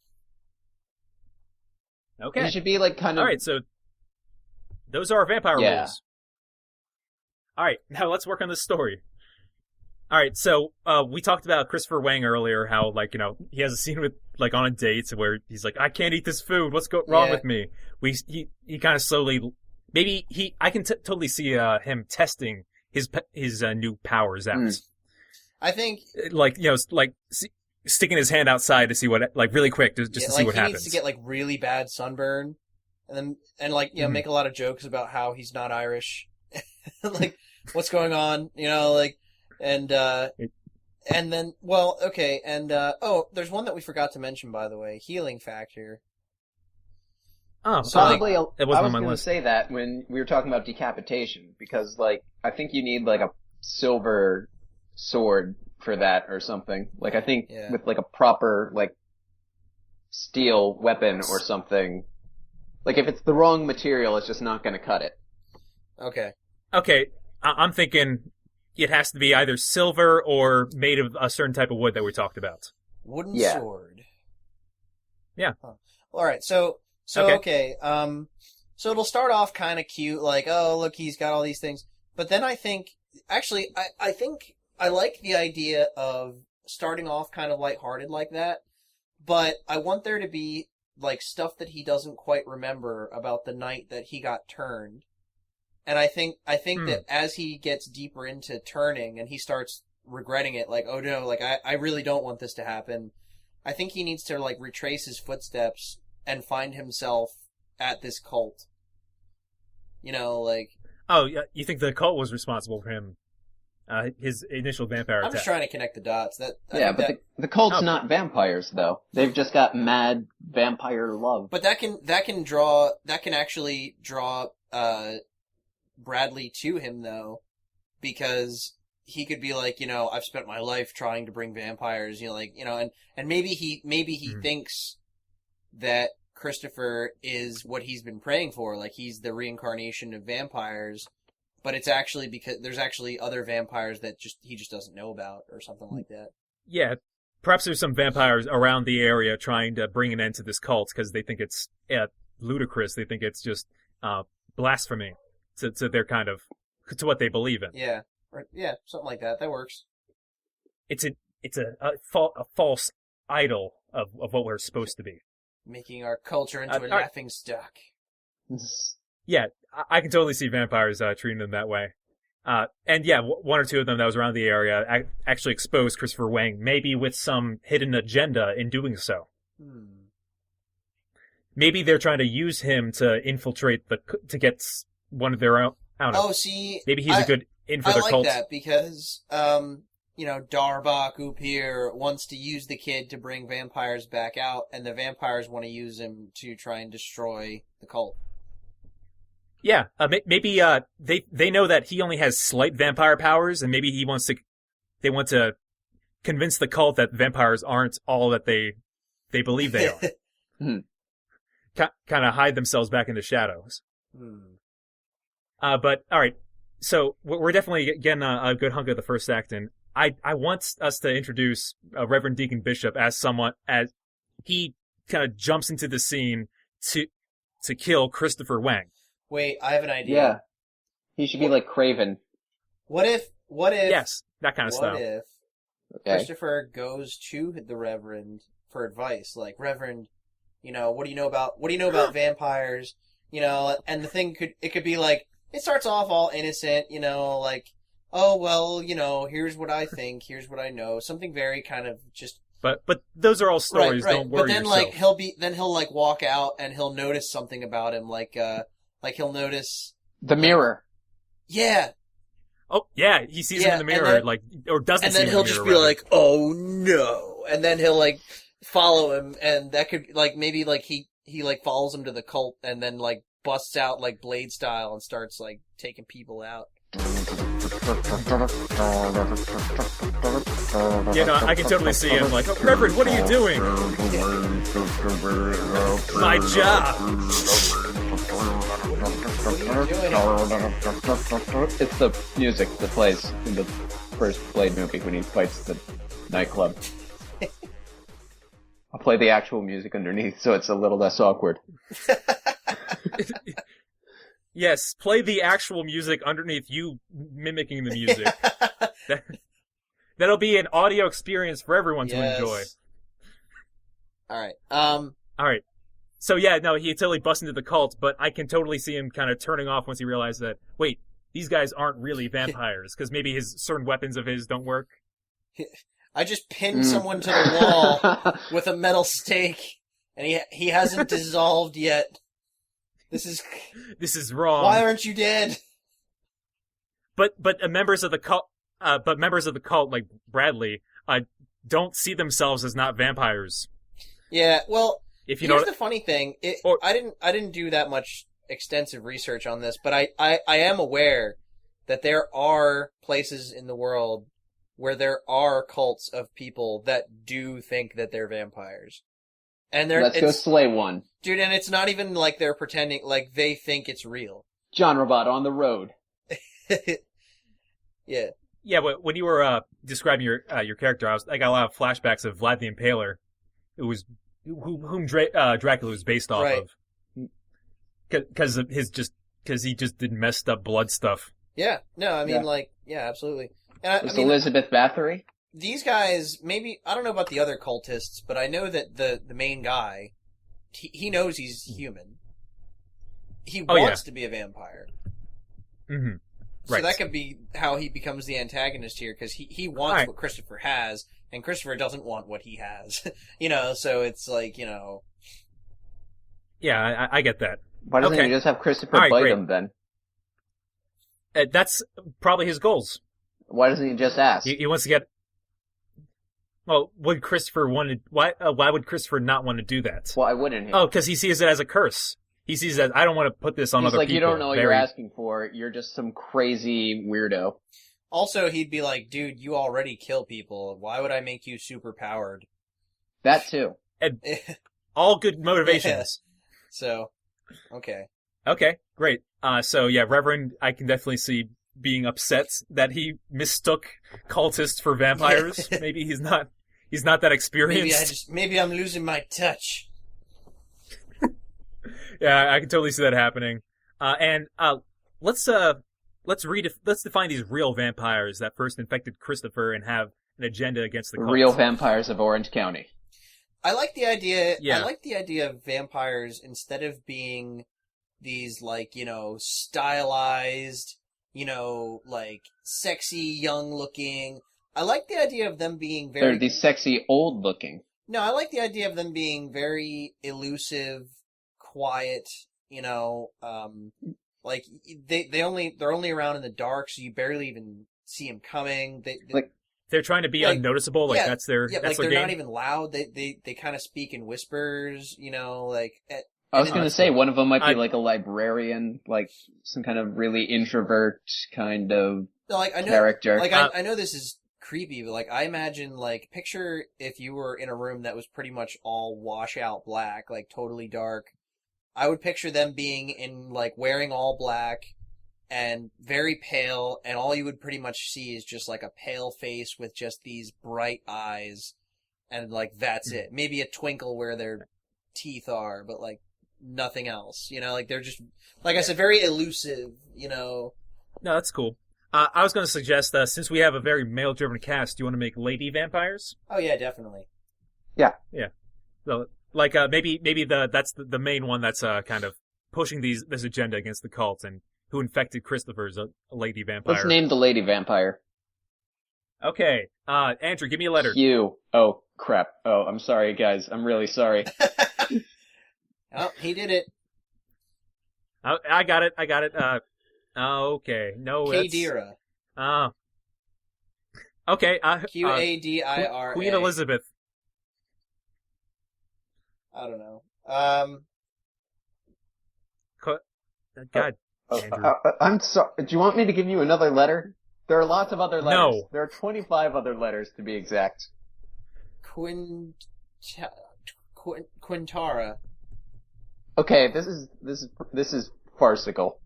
Okay. It should be like kind of. All right, so those are our vampire Yeah. rules. All right, now let's work on this story. All right, so we talked about Christopher Wang earlier, how he has a scene with on a date where he's like, I can't eat this food. What's wrong Yeah. with me? He kind of slowly, maybe I can totally see him testing his new powers out. I think Like, sticking his hand outside to see what, like, really quick, just to see like what he happens. needs to get like really bad sunburn, and make a lot of jokes about how he's not Irish, like what's going on, and then there's one that we forgot to mention, by the way, healing factor. Oh, So, Probably, it wasn't I on was my going to list. say that when we were talking about decapitation, because, like, I think you need, like, a silver sword for that or something. Like, I think Yeah. with, like, a proper, like, steel weapon or something, like, if it's the wrong material, it's just not going to cut it. Okay. Okay, I'm thinking it has to be either silver or made of a certain type of wood that we talked about. Wooden Yeah. sword. Yeah. Huh. All right. So okay. So it'll start off kind of cute, like, oh, look, he's got all these things. But then I think, actually, I think I like the idea of starting off kind of lighthearted like that. But I want there to be like stuff that he doesn't quite remember about the night that he got turned. And I think that as he gets deeper into turning and he starts regretting it, like, oh no, like I really don't want this to happen. I think he needs to like retrace his footsteps and find himself at this cult. Like, Oh, yeah, you think the cult was responsible for him? His initial vampire I'm attack. just trying to connect the dots. Yeah, but the cult's Oh. not vampires, though. They've just got mad vampire love. But that can actually draw Bradley to him, though, because he could be like, I've spent my life trying to bring vampires, and maybe he thinks that Christopher is what he's been praying for, like he's the reincarnation of vampires, but it's actually because there's actually other vampires that he just doesn't know about or something like that. Yeah, perhaps there's some vampires around the area trying to bring an end to this cult because they think it's ludicrous. They think it's just blasphemy to their kind of to what they believe in. Yeah, something like that. That works. It's a false idol of what we're supposed to be. Making our culture into a laughing stock. Yeah, I can totally see vampires treating them that way. And yeah, one or two of them that was around the area actually exposed Christopher Wang, maybe with some hidden agenda in doing so. Maybe they're trying to use him to infiltrate to get one of their own. I don't know. Oh, see, Maybe he's a good in for I the like cult. that because, Darbak Upir wants to use the kid to bring vampires back out, and the vampires want to use him to try and destroy the cult. Yeah, maybe they know that he only has slight vampire powers, and maybe they want to convince the cult that vampires aren't all that they believe they are. Kind of hide themselves back in the shadows. But all right, so we're definitely getting a good hunk of the first act, and I want us to introduce Reverend Deacon Bishop as someone as he kind of jumps into the scene to kill Christopher Wang. Wait, I have an idea. Yeah. He should be like Craven. What if Yes, that kind of what stuff. if Okay. Christopher goes to the Reverend for advice, like, Reverend, what do you know about vampires? And the thing could be like, it starts off all innocent, like, oh, well, here's what I think, here's what I know. Something very kind of just... But those are all stories. Right. Don't worry But then, yourself. he'll like walk out and he'll notice something about him, like he'll notice... The mirror. Yeah. Oh yeah, he sees him Yeah, in the and mirror, then- or doesn't. And see then him he'll in the just mirror, be rather. like, oh no. And then he'll like follow him, and that could like maybe like he like follows him to the cult and then like busts out like Blade style and starts like taking people out. Yeah, no, I can totally see him like, oh, Reverend, what are you doing? My job. It's the music that plays in the first Blade movie when he fights the nightclub. I'll play the actual music underneath so it's a little less awkward. Yes, play the actual music underneath you mimicking the music. That'll be an audio experience for everyone to enjoy. Alright. All right. So yeah, no, he totally busts into the cult, but I can totally see him kind of turning off once he realizes that, wait, these guys aren't really vampires, because maybe certain weapons of his don't work. I just pinned someone to the wall with a metal stake, and he hasn't dissolved yet. This is wrong. Why aren't you dead? But members of the cult, like Bradley, don't see themselves as not vampires. Yeah, well, If you here's know, the funny thing. Or- I didn't do that much extensive research on this, but I am aware that there are places in the world where there are cults of people that do think that they're vampires. And Let's go slay one. dude, and it's not even like they're pretending, like they think it's real. Genrebot on the road. Yeah. yeah. But when you were describing your character, I got a lot of flashbacks of Vlad the Impaler, whom Dracula was based off Right. of, because he just did messed up blood stuff. Yeah. No, I mean, Yeah. absolutely. And I Was mean, Elizabeth Bathory? these guys, maybe, I don't know about the other cultists, but I know that the main guy, he knows he's human. He Oh, yeah. wants to be a vampire. Mm-hmm. So Right. that could be how he becomes the antagonist here, because he wants Right. what Christopher has, and Christopher doesn't want what he has. You know, so it's like, you know... Yeah, I get that. Why doesn't Okay. he just have Christopher All right, bite great. him then? That's probably his goals. Why doesn't he just ask? He wants to get. Well, would Christopher wanted? Why would Christopher not want to do that? Why wouldn't he? Oh, because he sees it as a curse. He sees it as, I don't want to put this on He's other like, people. you don't know what you're Very- asking for. You're just some crazy weirdo. Also, he'd be like, dude, you already kill people. Why would I make you super powered? That too. All good motivations. So, okay. Okay, great. So yeah, Reverend, I can definitely see being upset that he mistook cultists for vampires. Maybe he's not that experienced. Maybe I'm losing my touch. Yeah, I can totally see that happening. And let's define these real vampires that first infected Christopher and have an agenda against the cult. Real vampires of Orange County. I like the idea. Yeah. I like the idea of vampires instead of being these, like, you know, stylized, you know, like sexy, young looking. I like the idea of them being very. They're these sexy, old looking. No, I like the idea of them being very elusive, quiet. You know, like they're only around in the dark, so you barely even see them coming. They're trying to be Like, unnoticeable. Like yeah, that's their yeah, that's like their they're game. not even loud. They kind of speak in whispers. You know, like. I was And going to that's say, cool. one of them might be I- like a librarian, like some kind of really introvert kind of No, like I know, character. like I know this is creepy, but like I imagine, like, picture if you were in a room that was pretty much all washout black, like totally dark. I would picture them being in, like, wearing all black and very pale, and all you would pretty much see is just like a pale face with just these bright eyes, and like that's it. Maybe a twinkle where their teeth are, but like nothing else. You know, like they're just, like I said, very elusive. You know. No, that's cool. I was going to suggest, since we have a very male-driven cast, do you want to make lady vampires? Oh yeah, definitely. So, like, maybe that's the main one that's kind of pushing this agenda against the cult, and who infected Christopher is a lady vampire. Let's name the lady vampire. Okay, Andrew, give me a letter. Q. Oh, crap. Oh, I'm sorry, guys. I'm really sorry. Oh, he did it. I got it. Okay, no, that's... Kadira. Okay, Qadira. Queen Elizabeth. I don't know. God, Andrew. I'm sorry. Do you want me to give you another letter? There are lots of other letters. No. There are 25 other letters to be exact. Quintara. Okay, this is farcical.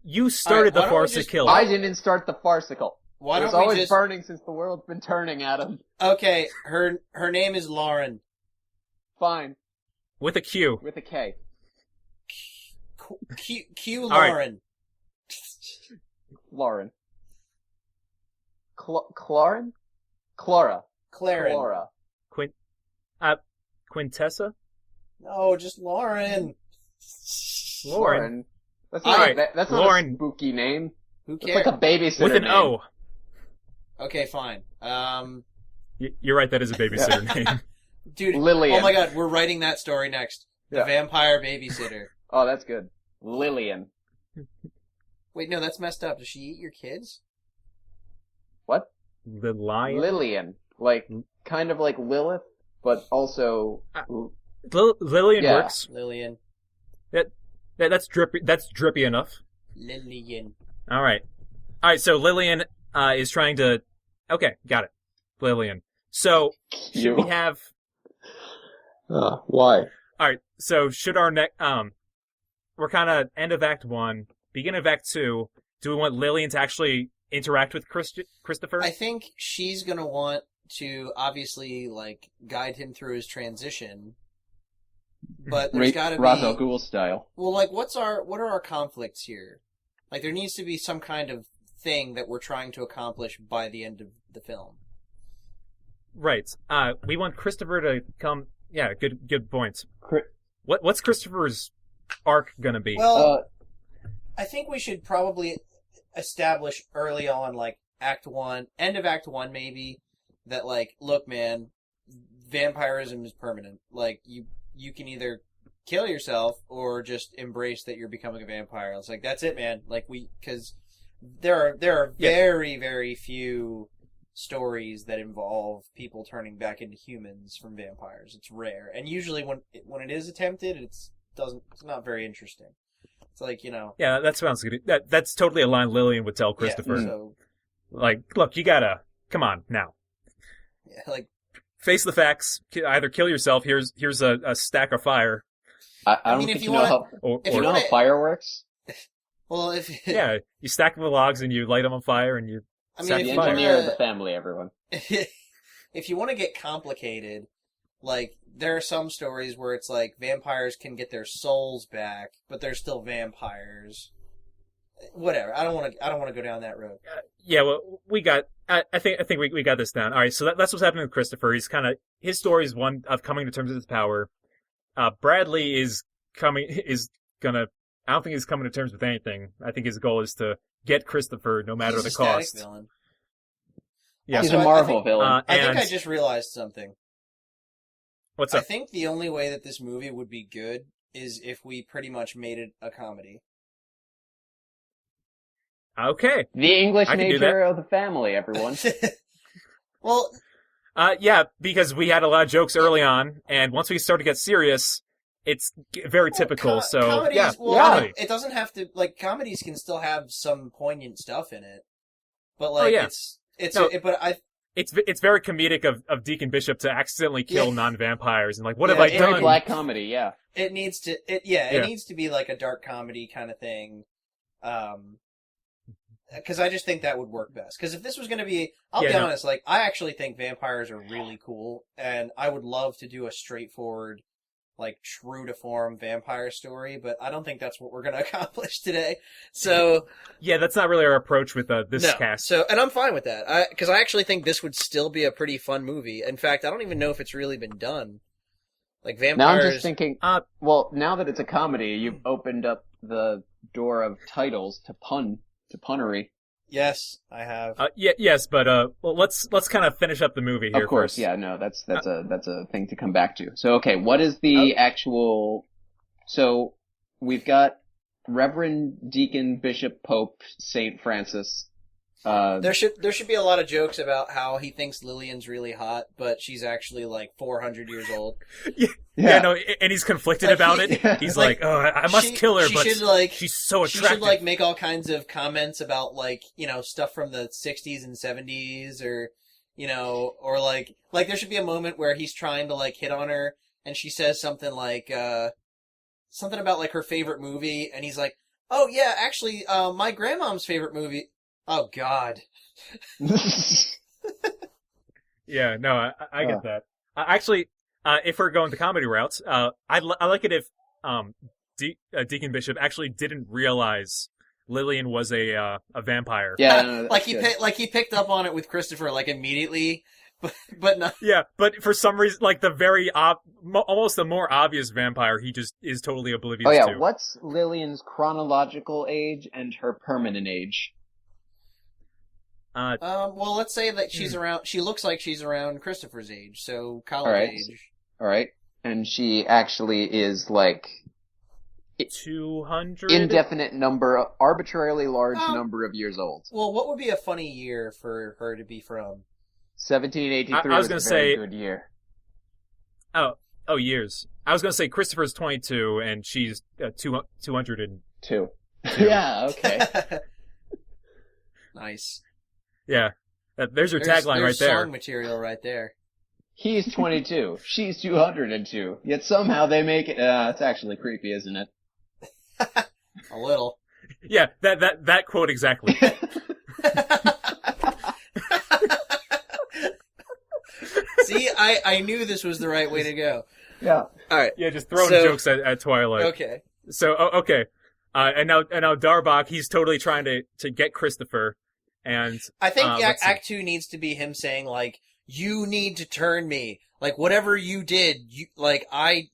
You started the Alright, why don't we farce to just- kill. I didn't start the farcical. Why It was don't we always just? burning since the world's been turning, Adam. Okay, her name is Lauren. Fine, With a Q. with a K. Q All right. Lauren. Lauren. Claren? Clara. Claren. Clara. Quintessa? No, just Lauren. Lauren. That's All not, right, that's not Lauren. a spooky name. Who It's cares? like a babysitter With an name. O. Okay, fine. You're right. That is a babysitter name. Dude, Lillian. oh my god, we're writing that story next. The Yeah. vampire babysitter. Oh, that's good. Lillian. Wait, no, that's messed up. Does she eat your kids? What? The lion. Lillian. Like, kind of like Lilith, but also... Lillian Yeah. works. Lillian. That's drippy. That's drippy enough. Lillian. All right. So Lillian is trying to. Okay, got it. Lillian. So should we have? Why? All right. So should our we're kind of end of Act 1, beginning of Act 2. Do we want Lillian to actually interact with Christopher? I think she's gonna want to obviously like guide him through his transition, but there's got to Ra's al be Ghul style. well, like what are our conflicts here? Like there needs to be some kind of thing that we're trying to accomplish by the end of the film. Right. We want Christopher to come. Yeah. Good points. What's Christopher's arc gonna be? Well, I think we should probably establish early on, like Act 1, end of Act 1 maybe, that like, look man, vampirism is permanent. Like, you can either kill yourself or just embrace that you're becoming a vampire. It's like, that's it man. Like because there are very, very few stories that involve people turning back into humans from vampires. It's rare. And usually when it is attempted, it's not very interesting. It's like, Yeah, that sounds good. That's totally a line Lillian would tell Christopher. Yeah, so, Like, look, you gotta come on now. yeah, like, Face the facts. Either kill yourself. Here's a stack of fire. I I don't mean, think if you you know wanna- how... Or, If You or know wanna- how fire works? well, if yeah, you stack the logs and you light them on fire and you. I mean, set if The you fire. engineer of wanna- the family, everyone. if you want to get complicated, like there are some stories where it's like vampires can get their souls back, but they're still vampires. Whatever. I don't want to go down that road. Yeah, well, we got. I think we got this down. All right, so that's what's happening with Christopher. He's his story is one of coming to terms with his power. Bradley is gonna. I don't think he's coming to terms with anything. I think his goal is to get Christopher, no matter He's the a static cost. villain. Yeah. He's Also, a I Marvel think- villain. I think And I just realized something. what's I up? think the only way that this movie would be good is if we pretty much made it a comedy. Okay. The English I can do nature of the family, everyone. Well, Yeah, because we had a lot of jokes early on, and once we start to get serious, it's very typical. So comedies, yeah, well, comedy. it doesn't have to, like, comedies can still have some poignant stuff in it. But, like, yeah. It's very comedic of Deacon Bishop to accidentally kill Yeah. non-vampires and like, what Yeah, have I it's Very done? black comedy, yeah. it needs to, it Yeah. needs to be like a dark comedy kind of thing. Because I just think that would work best. Because if this was going to be, I'll Yeah, be no. honest, like, I actually think vampires are really cool, and I would love to do a straightforward, like, true to form vampire story, but I don't think that's what we're going to accomplish today. So, Yeah, that's not really our approach with this no. cast. So, and I'm fine with that. Because I actually think this would still be a pretty fun movie. In fact, I don't even know if it's really been done. Like, Now vampires... I'm just thinking, well, now that it's a comedy, you've opened up the door of titles to punnery. Yes, I have. Yes, but well, let's kind of finish up the movie here. Of course, first. yeah, no, that's a thing to come back to. So, okay, what is the actual? So, we've got Reverend Deacon Bishop Pope Saint Francis. There should be a lot of jokes about how he thinks Lillian's really hot, but she's actually like 400 years old. Yeah, no, and he's conflicted Like, about it. yeah. He's Like, like, oh, I must kill her, she but should, like, she's so She attractive. should like make all kinds of comments about like, stuff from the 60s and 70s, or or like there should be a moment where he's trying to like hit on her and she says something like something about like her favorite movie, and he's like, "Oh yeah, actually my grandmom's favorite movie." Oh god. Yeah, no, I get that. Actually, if we're going the comedy route, I like it if Deacon Bishop actually didn't realize Lillian was a vampire. Yeah, no, that's like good. he picked up on it with Christopher like immediately, but not. Yeah, but for some reason, like the very almost the more obvious vampire, he just is totally oblivious Oh yeah, to. what's Lillian's chronological age and her permanent age? Well, let's say that she's around. She looks like she's around Christopher's age, so college Alright. age. All right, and she actually is like 200? indefinite number, arbitrarily large Oh. number of years old. Well, what would be a funny year for her to be from? 1783 I was was gonna a very say- good year. Oh, years. I was going to say Christopher's 22 and she's 200 and... Two. Yeah, okay. Nice. Yeah. There's your There's tagline right there. Song material right there. He's 22. She's 202. Yet somehow they make it. It's actually creepy, isn't it? A little. Yeah, that quote exactly. See, I knew this was the right way to go. Yeah. All right. Yeah, just throwing So- jokes at Twilight. Okay. So, okay. And now Darabak, he's totally trying to get Christopher. And I think let's see. Act 2 needs to be him saying, like, you need to turn me. Like, whatever you did, I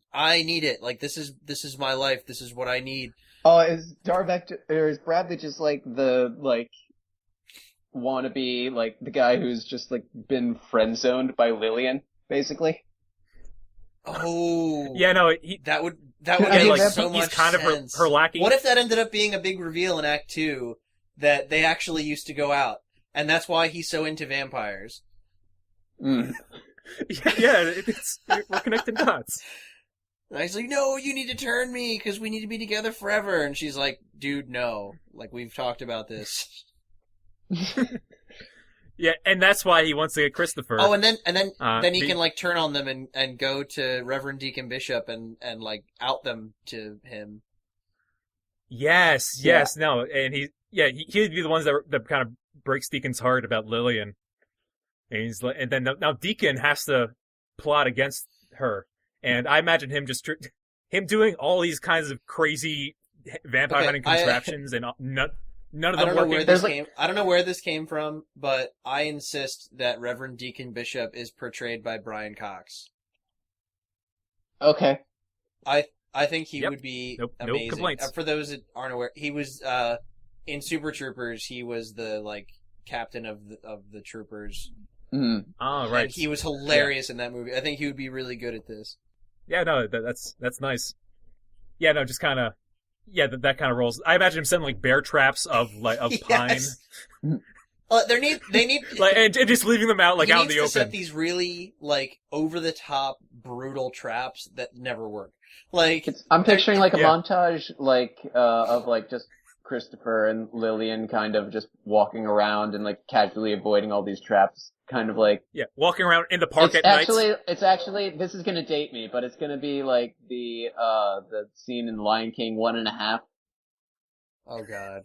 need it. Like, this is my life. This is what I need. Oh, is Darbeck or is Bradley just like the wannabe, like the guy who's just like been friend zoned by Lillian, basically? Oh. yeah, no, That would I make mean, like, so he's much kind of sense. her lackey. What if that ended up being a big reveal in Act 2 that they actually used to go out, and that's why he's so into vampires? Mm. we're connecting dots. And he's like, no, you need to turn me because we need to be together forever. And she's like, dude, no. Like, we've talked about this. Yeah, and that's why he wants to get Christopher. Oh, and then he the- can like turn on them and go to Reverend Deacon Bishop and like out them to him. Yes, no, and he'd be the ones that kind of breaks Deacon's heart about Lillian, and he's like, and then now Deacon has to plot against her, and I imagine him him doing all these kinds of crazy vampire Okay, hunting contraptions, and none of I them don't know where working. this came. I don't know where this came from, but I insist that Reverend Deacon Bishop is portrayed by Brian Cox. Okay. I think he Yep. would be No amazing. complaints. For those that aren't aware, he was in Super Troopers. He was the like captain of the troopers. Mm. Oh, right. And he was hilarious in that movie. I think he would be really good at this. Yeah, no, that's nice. Yeah, no, just kind of. Yeah, that kind of rolls. I imagine him setting like bear traps of pine, Yes. They need like and just leaving them out like he out in needs the to set open. these really like over the top brutal traps that never work. Like I'm picturing like a Yeah. montage of like just Christopher and Lillian kind of just walking around and like casually avoiding all these traps. Kind of like Yeah, walking around in the park it's at night. actually this is gonna date me, but it's gonna be like the scene in Lion King 1.5. oh god.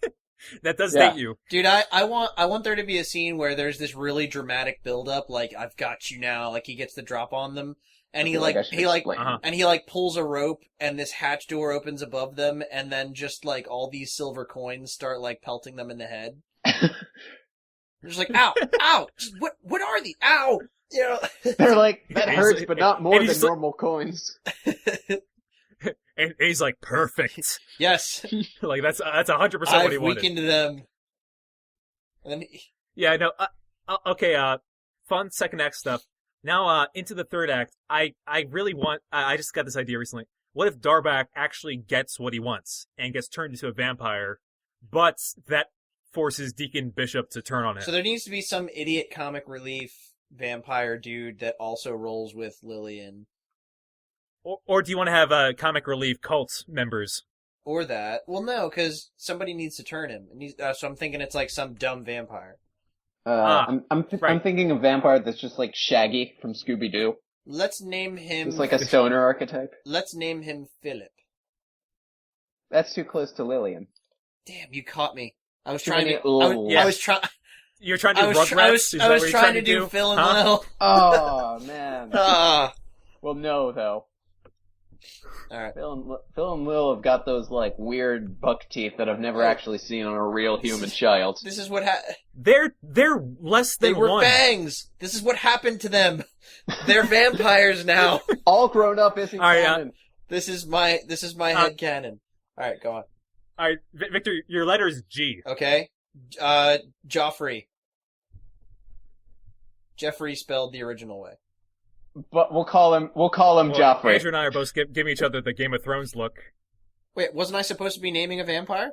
That does Yeah. date you. Dude, I want there to be a scene where there's this really dramatic build up, like I've got you now, like he gets the drop on them, and I feel like I should explain. Uh-huh. and he like pulls a rope, and this hatch door opens above them, and then just like all these silver coins start like pelting them in the head. They're just like, ow, ow, what are these? Ow, you know. They're like, that And hurts, he's- but not more and than he's like- normal coins. And he's like, perfect. Yes, Like that's 100% what he I've wanted. weakened them. And then Yeah, no. Okay. Fun second act stuff. Now, into the third act. I really want. I just got this idea recently. What if Darback actually gets what he wants and gets turned into a vampire, but that forces Deacon Bishop to turn on him? so there needs to be some idiot comic relief vampire dude that also rolls with Lillian. Or do you want to have comic relief cult members? Or that. Well, no, because somebody needs to turn him. So I'm thinking it's like some dumb vampire. I'm right. thinking of vampire that's just like Shaggy from Scooby Doo. Let's name him. Just like a stoner archetype. Let's name him Philip. That's too close to Lillian. Damn, you caught me. I was Too trying to. many levels. Yeah. I was trying. You're trying to do I Rugrats? was Is that what you're trying to do Phil and Huh? Lil. Oh man. Ah. Well, no though. All right. Phil and Lil have got those like weird buck teeth that I've never actually seen on a real human child. This is what They're less they than were one. fangs. This is what happened to them. They're vampires now. All grown up isn't All right, canon. This is my headcanon. All right, go on. All right, Victor, your letter is G. Okay. Joffrey. Jeffrey spelled the original way. But we'll call him Joffrey. Andrew and I are both giving each other the Game of Thrones look. Wait, wasn't I supposed to be naming a vampire?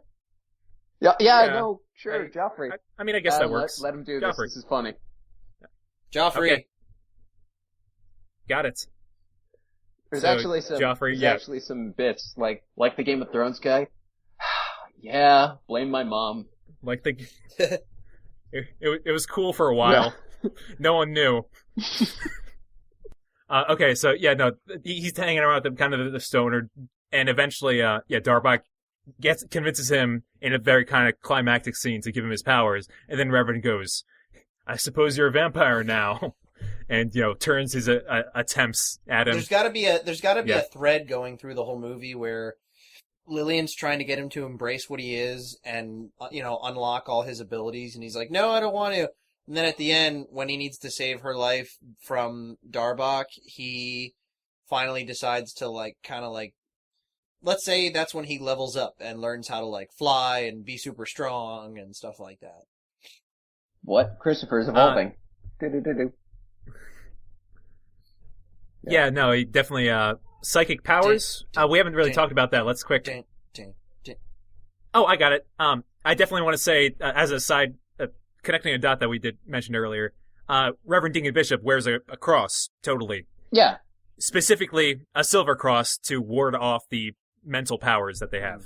Yeah, Yeah. no, sure, Joffrey. I mean, I guess that works. Let him do Joffrey. this. This is funny. Joffrey. Okay. Got it. There's So, actually some Joffrey, there's yeah. actually some bits like the Game of Thrones guy. Yeah, blame my mom. Like the, it was cool for a while. No one knew. Okay, so yeah, no, he's hanging around with them, kind of the stoner, and eventually, Darbock convinces him in a very kind of climactic scene to give him his powers, and then Reverend goes, "I suppose you're a vampire now," and turns his attempts at him. There's got to be Yeah. a thread going through the whole movie where Lillian's trying to get him to embrace what he is and unlock all his abilities, and he's like, "No, I don't want to." And then at the end, when he needs to save her life from Darbock, he finally decides to let's say that's when he levels up and learns how to fly and be super strong and stuff like that. What? Christopher's evolving. Do-do-do-do. Yeah, no, he definitely psychic powers. We haven't really talked about that. Let's quick. Dun, dun, dun. Oh, I got it. I definitely want to say, as a side, connecting a dot that we did mention earlier, Reverend Deacon Bishop wears a cross, totally. Yeah. Specifically, a silver cross to ward off the mental powers that they have.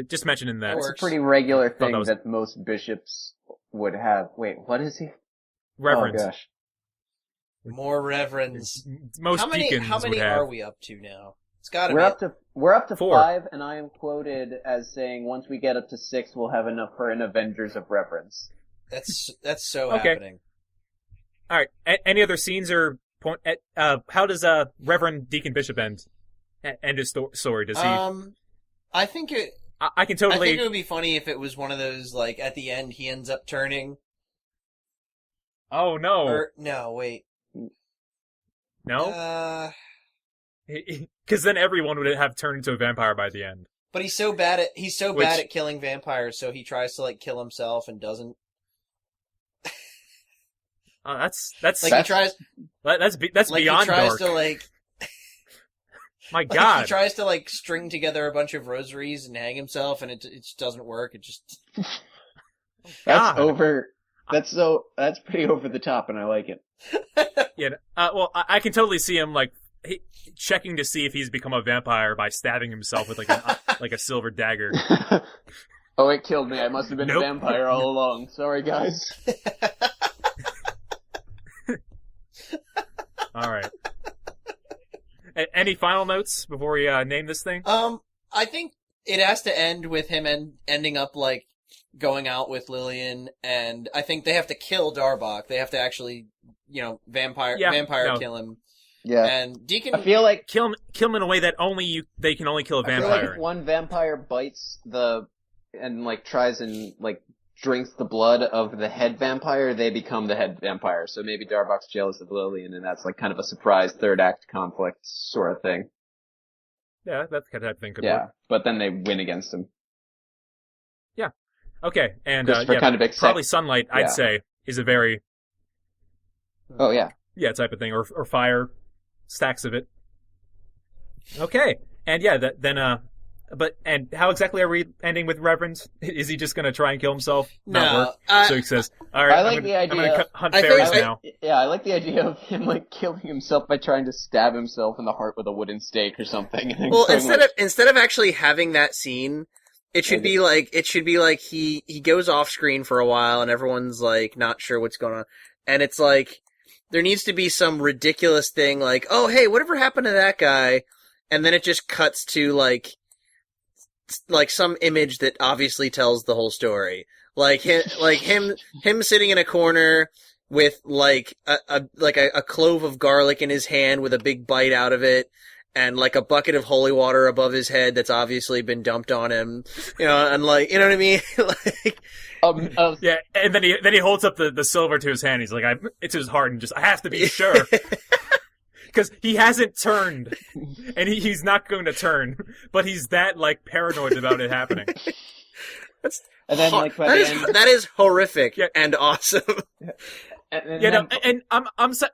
Just mentioning that. It's a pretty regular Thought thing that was- that most bishops would have. Wait, what is he? Reverend. Oh gosh. More reverends. Most How many deacons would have. are we up to now? It's got to be. We're up to 4. 5, and I am quoted as saying once we get up to 6, we'll have enough for an Avengers of Reverence. That's so Okay. happening. All right. Any other scenes or point? How does Reverend Deacon Bishop end his story? Does he? I think it. I can I totally. think it would be funny if it was one of those at the end he ends up turning. Oh no! Or no, wait. No, because then everyone would have turned into a vampire by the end. But he's so bad at Which- bad at killing vampires, so he tries to kill himself and doesn't. That's He tries. that's He beyond tries dark. to My he God! tries to string together a bunch of rosaries and hang himself, and it just doesn't work. It just. That's God. over. That's pretty over the top, and I like it. Yeah. Well, I can totally see him checking to see if he's become a vampire by stabbing himself with a silver dagger. Oh, it killed me. I must have been Nope. a vampire all along. Sorry, guys. All right. Any final notes before we name this thing? I think it has to end with him ending up going out with Lillian, and I think they have to kill Darbock. They have to actually, vampire no. kill him. Yeah. And Deacon, I feel like Kill him in a way that they can only kill a I feel vampire. like if one vampire bites and tries and drinks the blood of the head vampire, they become the head vampire. So maybe Darbock's jealous of Lillian, and that's kind of a surprise third act conflict sort of thing. Yeah, that kind of thing could Yeah, work. but then they win against him. Okay, and Christopher kind of accepts. probably sunlight. Yeah. I'd say is a very Oh yeah. type of thing, or fire, stacks of it. Okay, and and how exactly are we ending with Reverend? Is he just going to try and kill himself? Not No, work? So he says, "All right, I like I'm the gonna, I'm idea- gonna hunt I think- fairies I- now." Yeah, I like the idea of him killing himself by trying to stab himself in the heart with a wooden stake or something. And then Well, going, instead of actually having that scene, it should be he goes off screen for a while and everyone's not sure what's going on, and it's there needs to be some ridiculous thing oh hey, whatever happened to that guy, and then it just cuts to some image that obviously tells the whole story, him sitting in a corner with a clove of garlic in his hand with a big bite out of it, and a bucket of holy water above his head that's obviously been dumped on him, and you know what I mean? Yeah, and then he holds up the silver to his hand. He's like, it's his heart, and I have to be sure. Because he hasn't turned, and he's not going to turn, but he's that paranoid about it happening. and then by the end, that is horrific Yeah. and awesome. And Yeah, no, then- and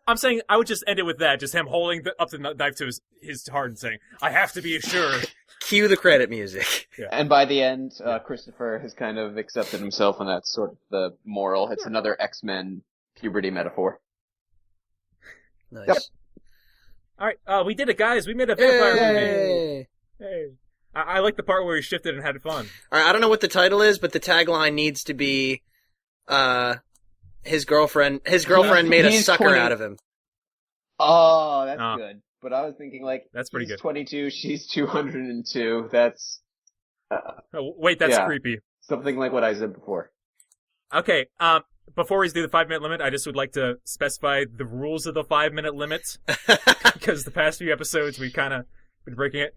I'm saying I would just end it with that, just him holding up the knife to his heart and saying, "I have to be assured." Cue the credit music. And by the end, Christopher has kind of accepted himself, and that's sort of the moral. It's another X-Men puberty metaphor. Nice. Yep. All right, we did it, guys. We made a vampire movie. Yay! Hey. I like the part where he shifted and had fun. All right, I don't know what the title is, but the tagline needs to be, his girlfriend made a He's sucker 20 out of him. Oh, that's Oh. good. But I was thinking, like, That's pretty he's good. 22, she's 202. That's Oh, wait, that's Yeah. creepy. something like what I said before. Okay, before we do the 5-minute limit, I just would like to specify the rules of the 5-minute limit, because the past few episodes we've kind of been breaking it.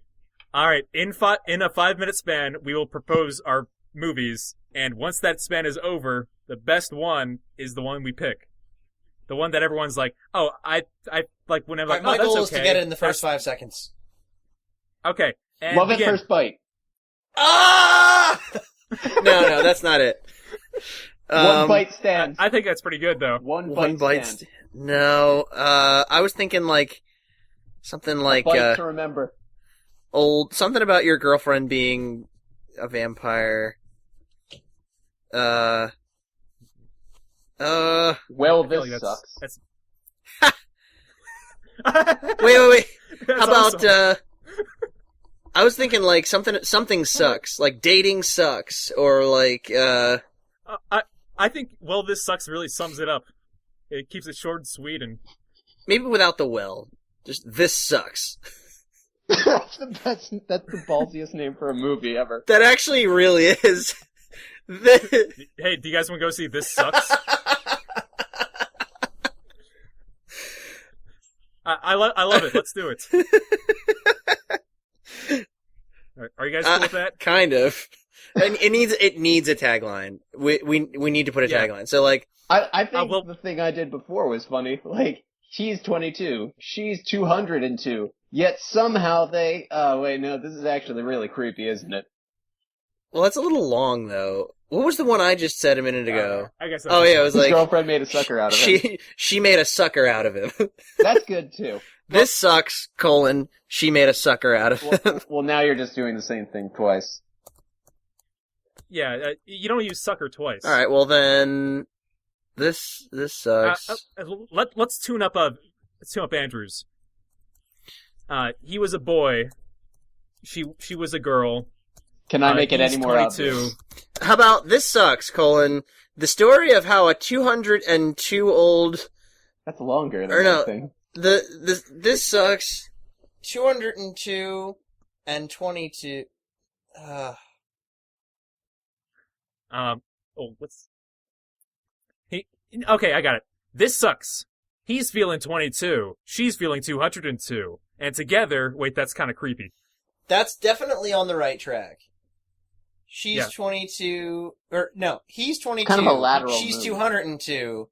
All right, in a 5-minute span, we will propose our movies, and once that span is over, the best one is the one we pick. The one that everyone's like, oh, I like whenever All like, right, my oh, that's goal okay. is to get it in the first That's- 5 seconds. Okay, and Love at begin. first bite. Ah! No, that's not it. One bite stands. I think that's pretty good though. One One bite bite. stands. No, I was thinking like something like Bite to remember. something about your girlfriend being a vampire. Well, I feel like this that's- sucks. That's... Wait. That's How about awesome. I was thinking like something sucks, like dating sucks, or like I think well, this sucks really sums it up. It keeps it short and sweet, and maybe without the well. Just this sucks. That's the ballsiest name for a movie ever. That actually really is. hey, do you guys want to go see This Sucks? I love it. Let's do it. Are you guys cool with that? Kind of. And it needs a tagline. We need to put a Yeah. tagline. So like I think well- the thing I did before was funny. Like, he's 22, she's 202, yet somehow they... Oh, wait, no, this is actually really creepy, isn't it? well that's a little long though. What was the one I just said a minute ago? I guess. Oh yeah, it was His like girlfriend made a sucker out of him. she made a sucker out of him. That's good, too. This sucks, she made a sucker out of him. Well, now you're just doing the same thing twice. Yeah, you don't use sucker twice. Alright, well then this sucks. Let's tune up Andrews. He was a boy. She was a girl. Can I make it he's any more 22. obvious? How about this sucks, the story of how a 202 old That's longer than Or no. that thing. this sucks 202 and 22 What's he? Okay, I got it. This sucks. He's feeling 22. She's feeling 202. And together, wait, that's kind of creepy. That's definitely on the right track. She's Yeah. 22, or no, he's 22. Kind of a lateral She's move. 202.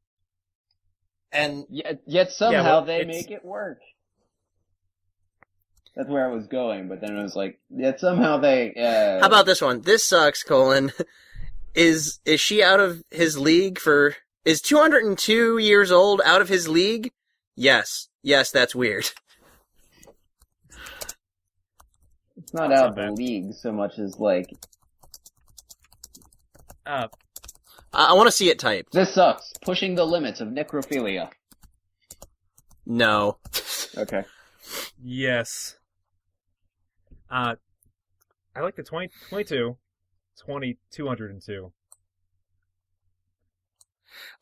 And Yet somehow well, they it's- make it work. That's where I was going, but then it was like, yet somehow they... How about this one? This sucks, Is she out of his league for... Is 202 years old out of his league? Yes. Yes, that's weird. It's not That's out of not the bad. league so much as like, I want to see it typed. this sucks. Pushing the limits of necrophilia. No. Okay. Yes. I like the 22. 202.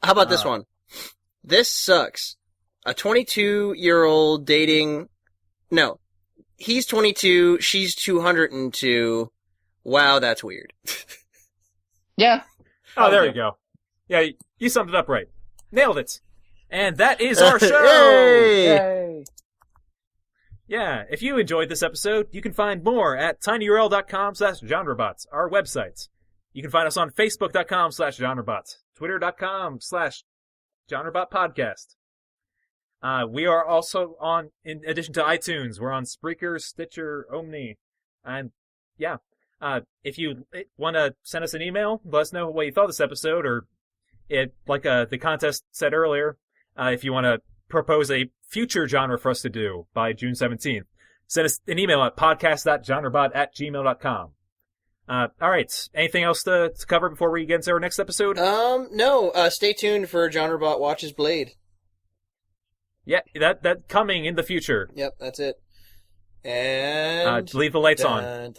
How about this Uh, one? This sucks. A 22-year-old dating... No. He's 22, she's 202. Wow, that's weird. Yeah. Oh, there you Okay. go. Yeah, you summed it up right. Nailed it. And that is our show! Hey! Yay. Yeah, if you enjoyed this episode, you can find more at tinyurl.com/genrebots, our website. You can find us on facebook.com/genrebots, twitter.com/genrebotpodcast. We are also on, in addition to iTunes, we're on Spreaker, Stitcher, Omni, and yeah. If you want to send us an email, let us know what you thought of this episode, or like the contest said earlier, if you want to propose a future genre for us to do by June 17th, send us an email at podcast.genrebot@gmail.com. All right. Anything else to cover before we get into our next episode? No. Stay tuned for Genrebot Watches Blade. Yeah, that coming in the future. Yep, that's it. And Leave the lights on. Adam,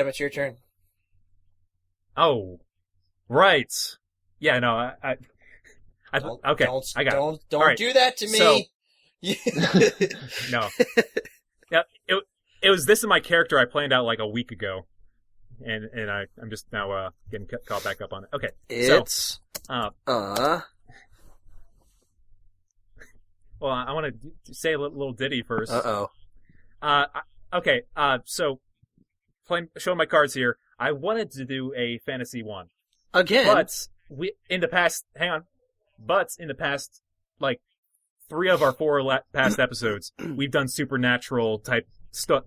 it's your turn. Oh, right. Yeah, no, okay, I got it. Don't All right. do that to me. So- No. Yeah, it was this in my character I planned out like a week ago, and I'm just now getting caught back up on it. Okay, It's well, I want to say a little ditty first. Okay, so showing my cards here. I wanted to do a fantasy one, again. but in the past, like 3 of our 4 past episodes, we've done supernatural type stuff.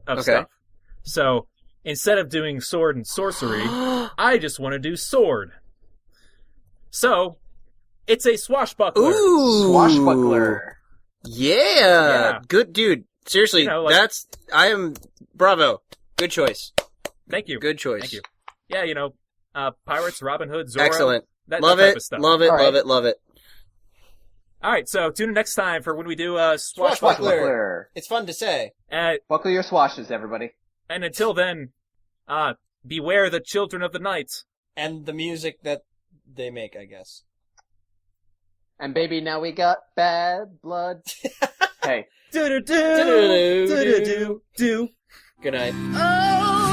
So instead of doing sword and sorcery, I just want to do sword. So it's a swashbuckler. Ooh, Swashbuckler. Yeah. Good dude. Seriously, You know, like- bravo. Good choice. Thank you. Good choice. Thank you. Yeah, pirates, Robin Hood, Zorro. Excellent. That Love type it. of stuff. Love it. All Love right. it. Love it. All right, so tune in next time for when we do Swashbuckler. Swashbuckler. It's fun to say. Buckle your swashes, everybody. And until then, beware the children of the night. And the music that they make, I guess. And baby, now we got bad blood. Hey. Do do do do do do do. Good night. Oh,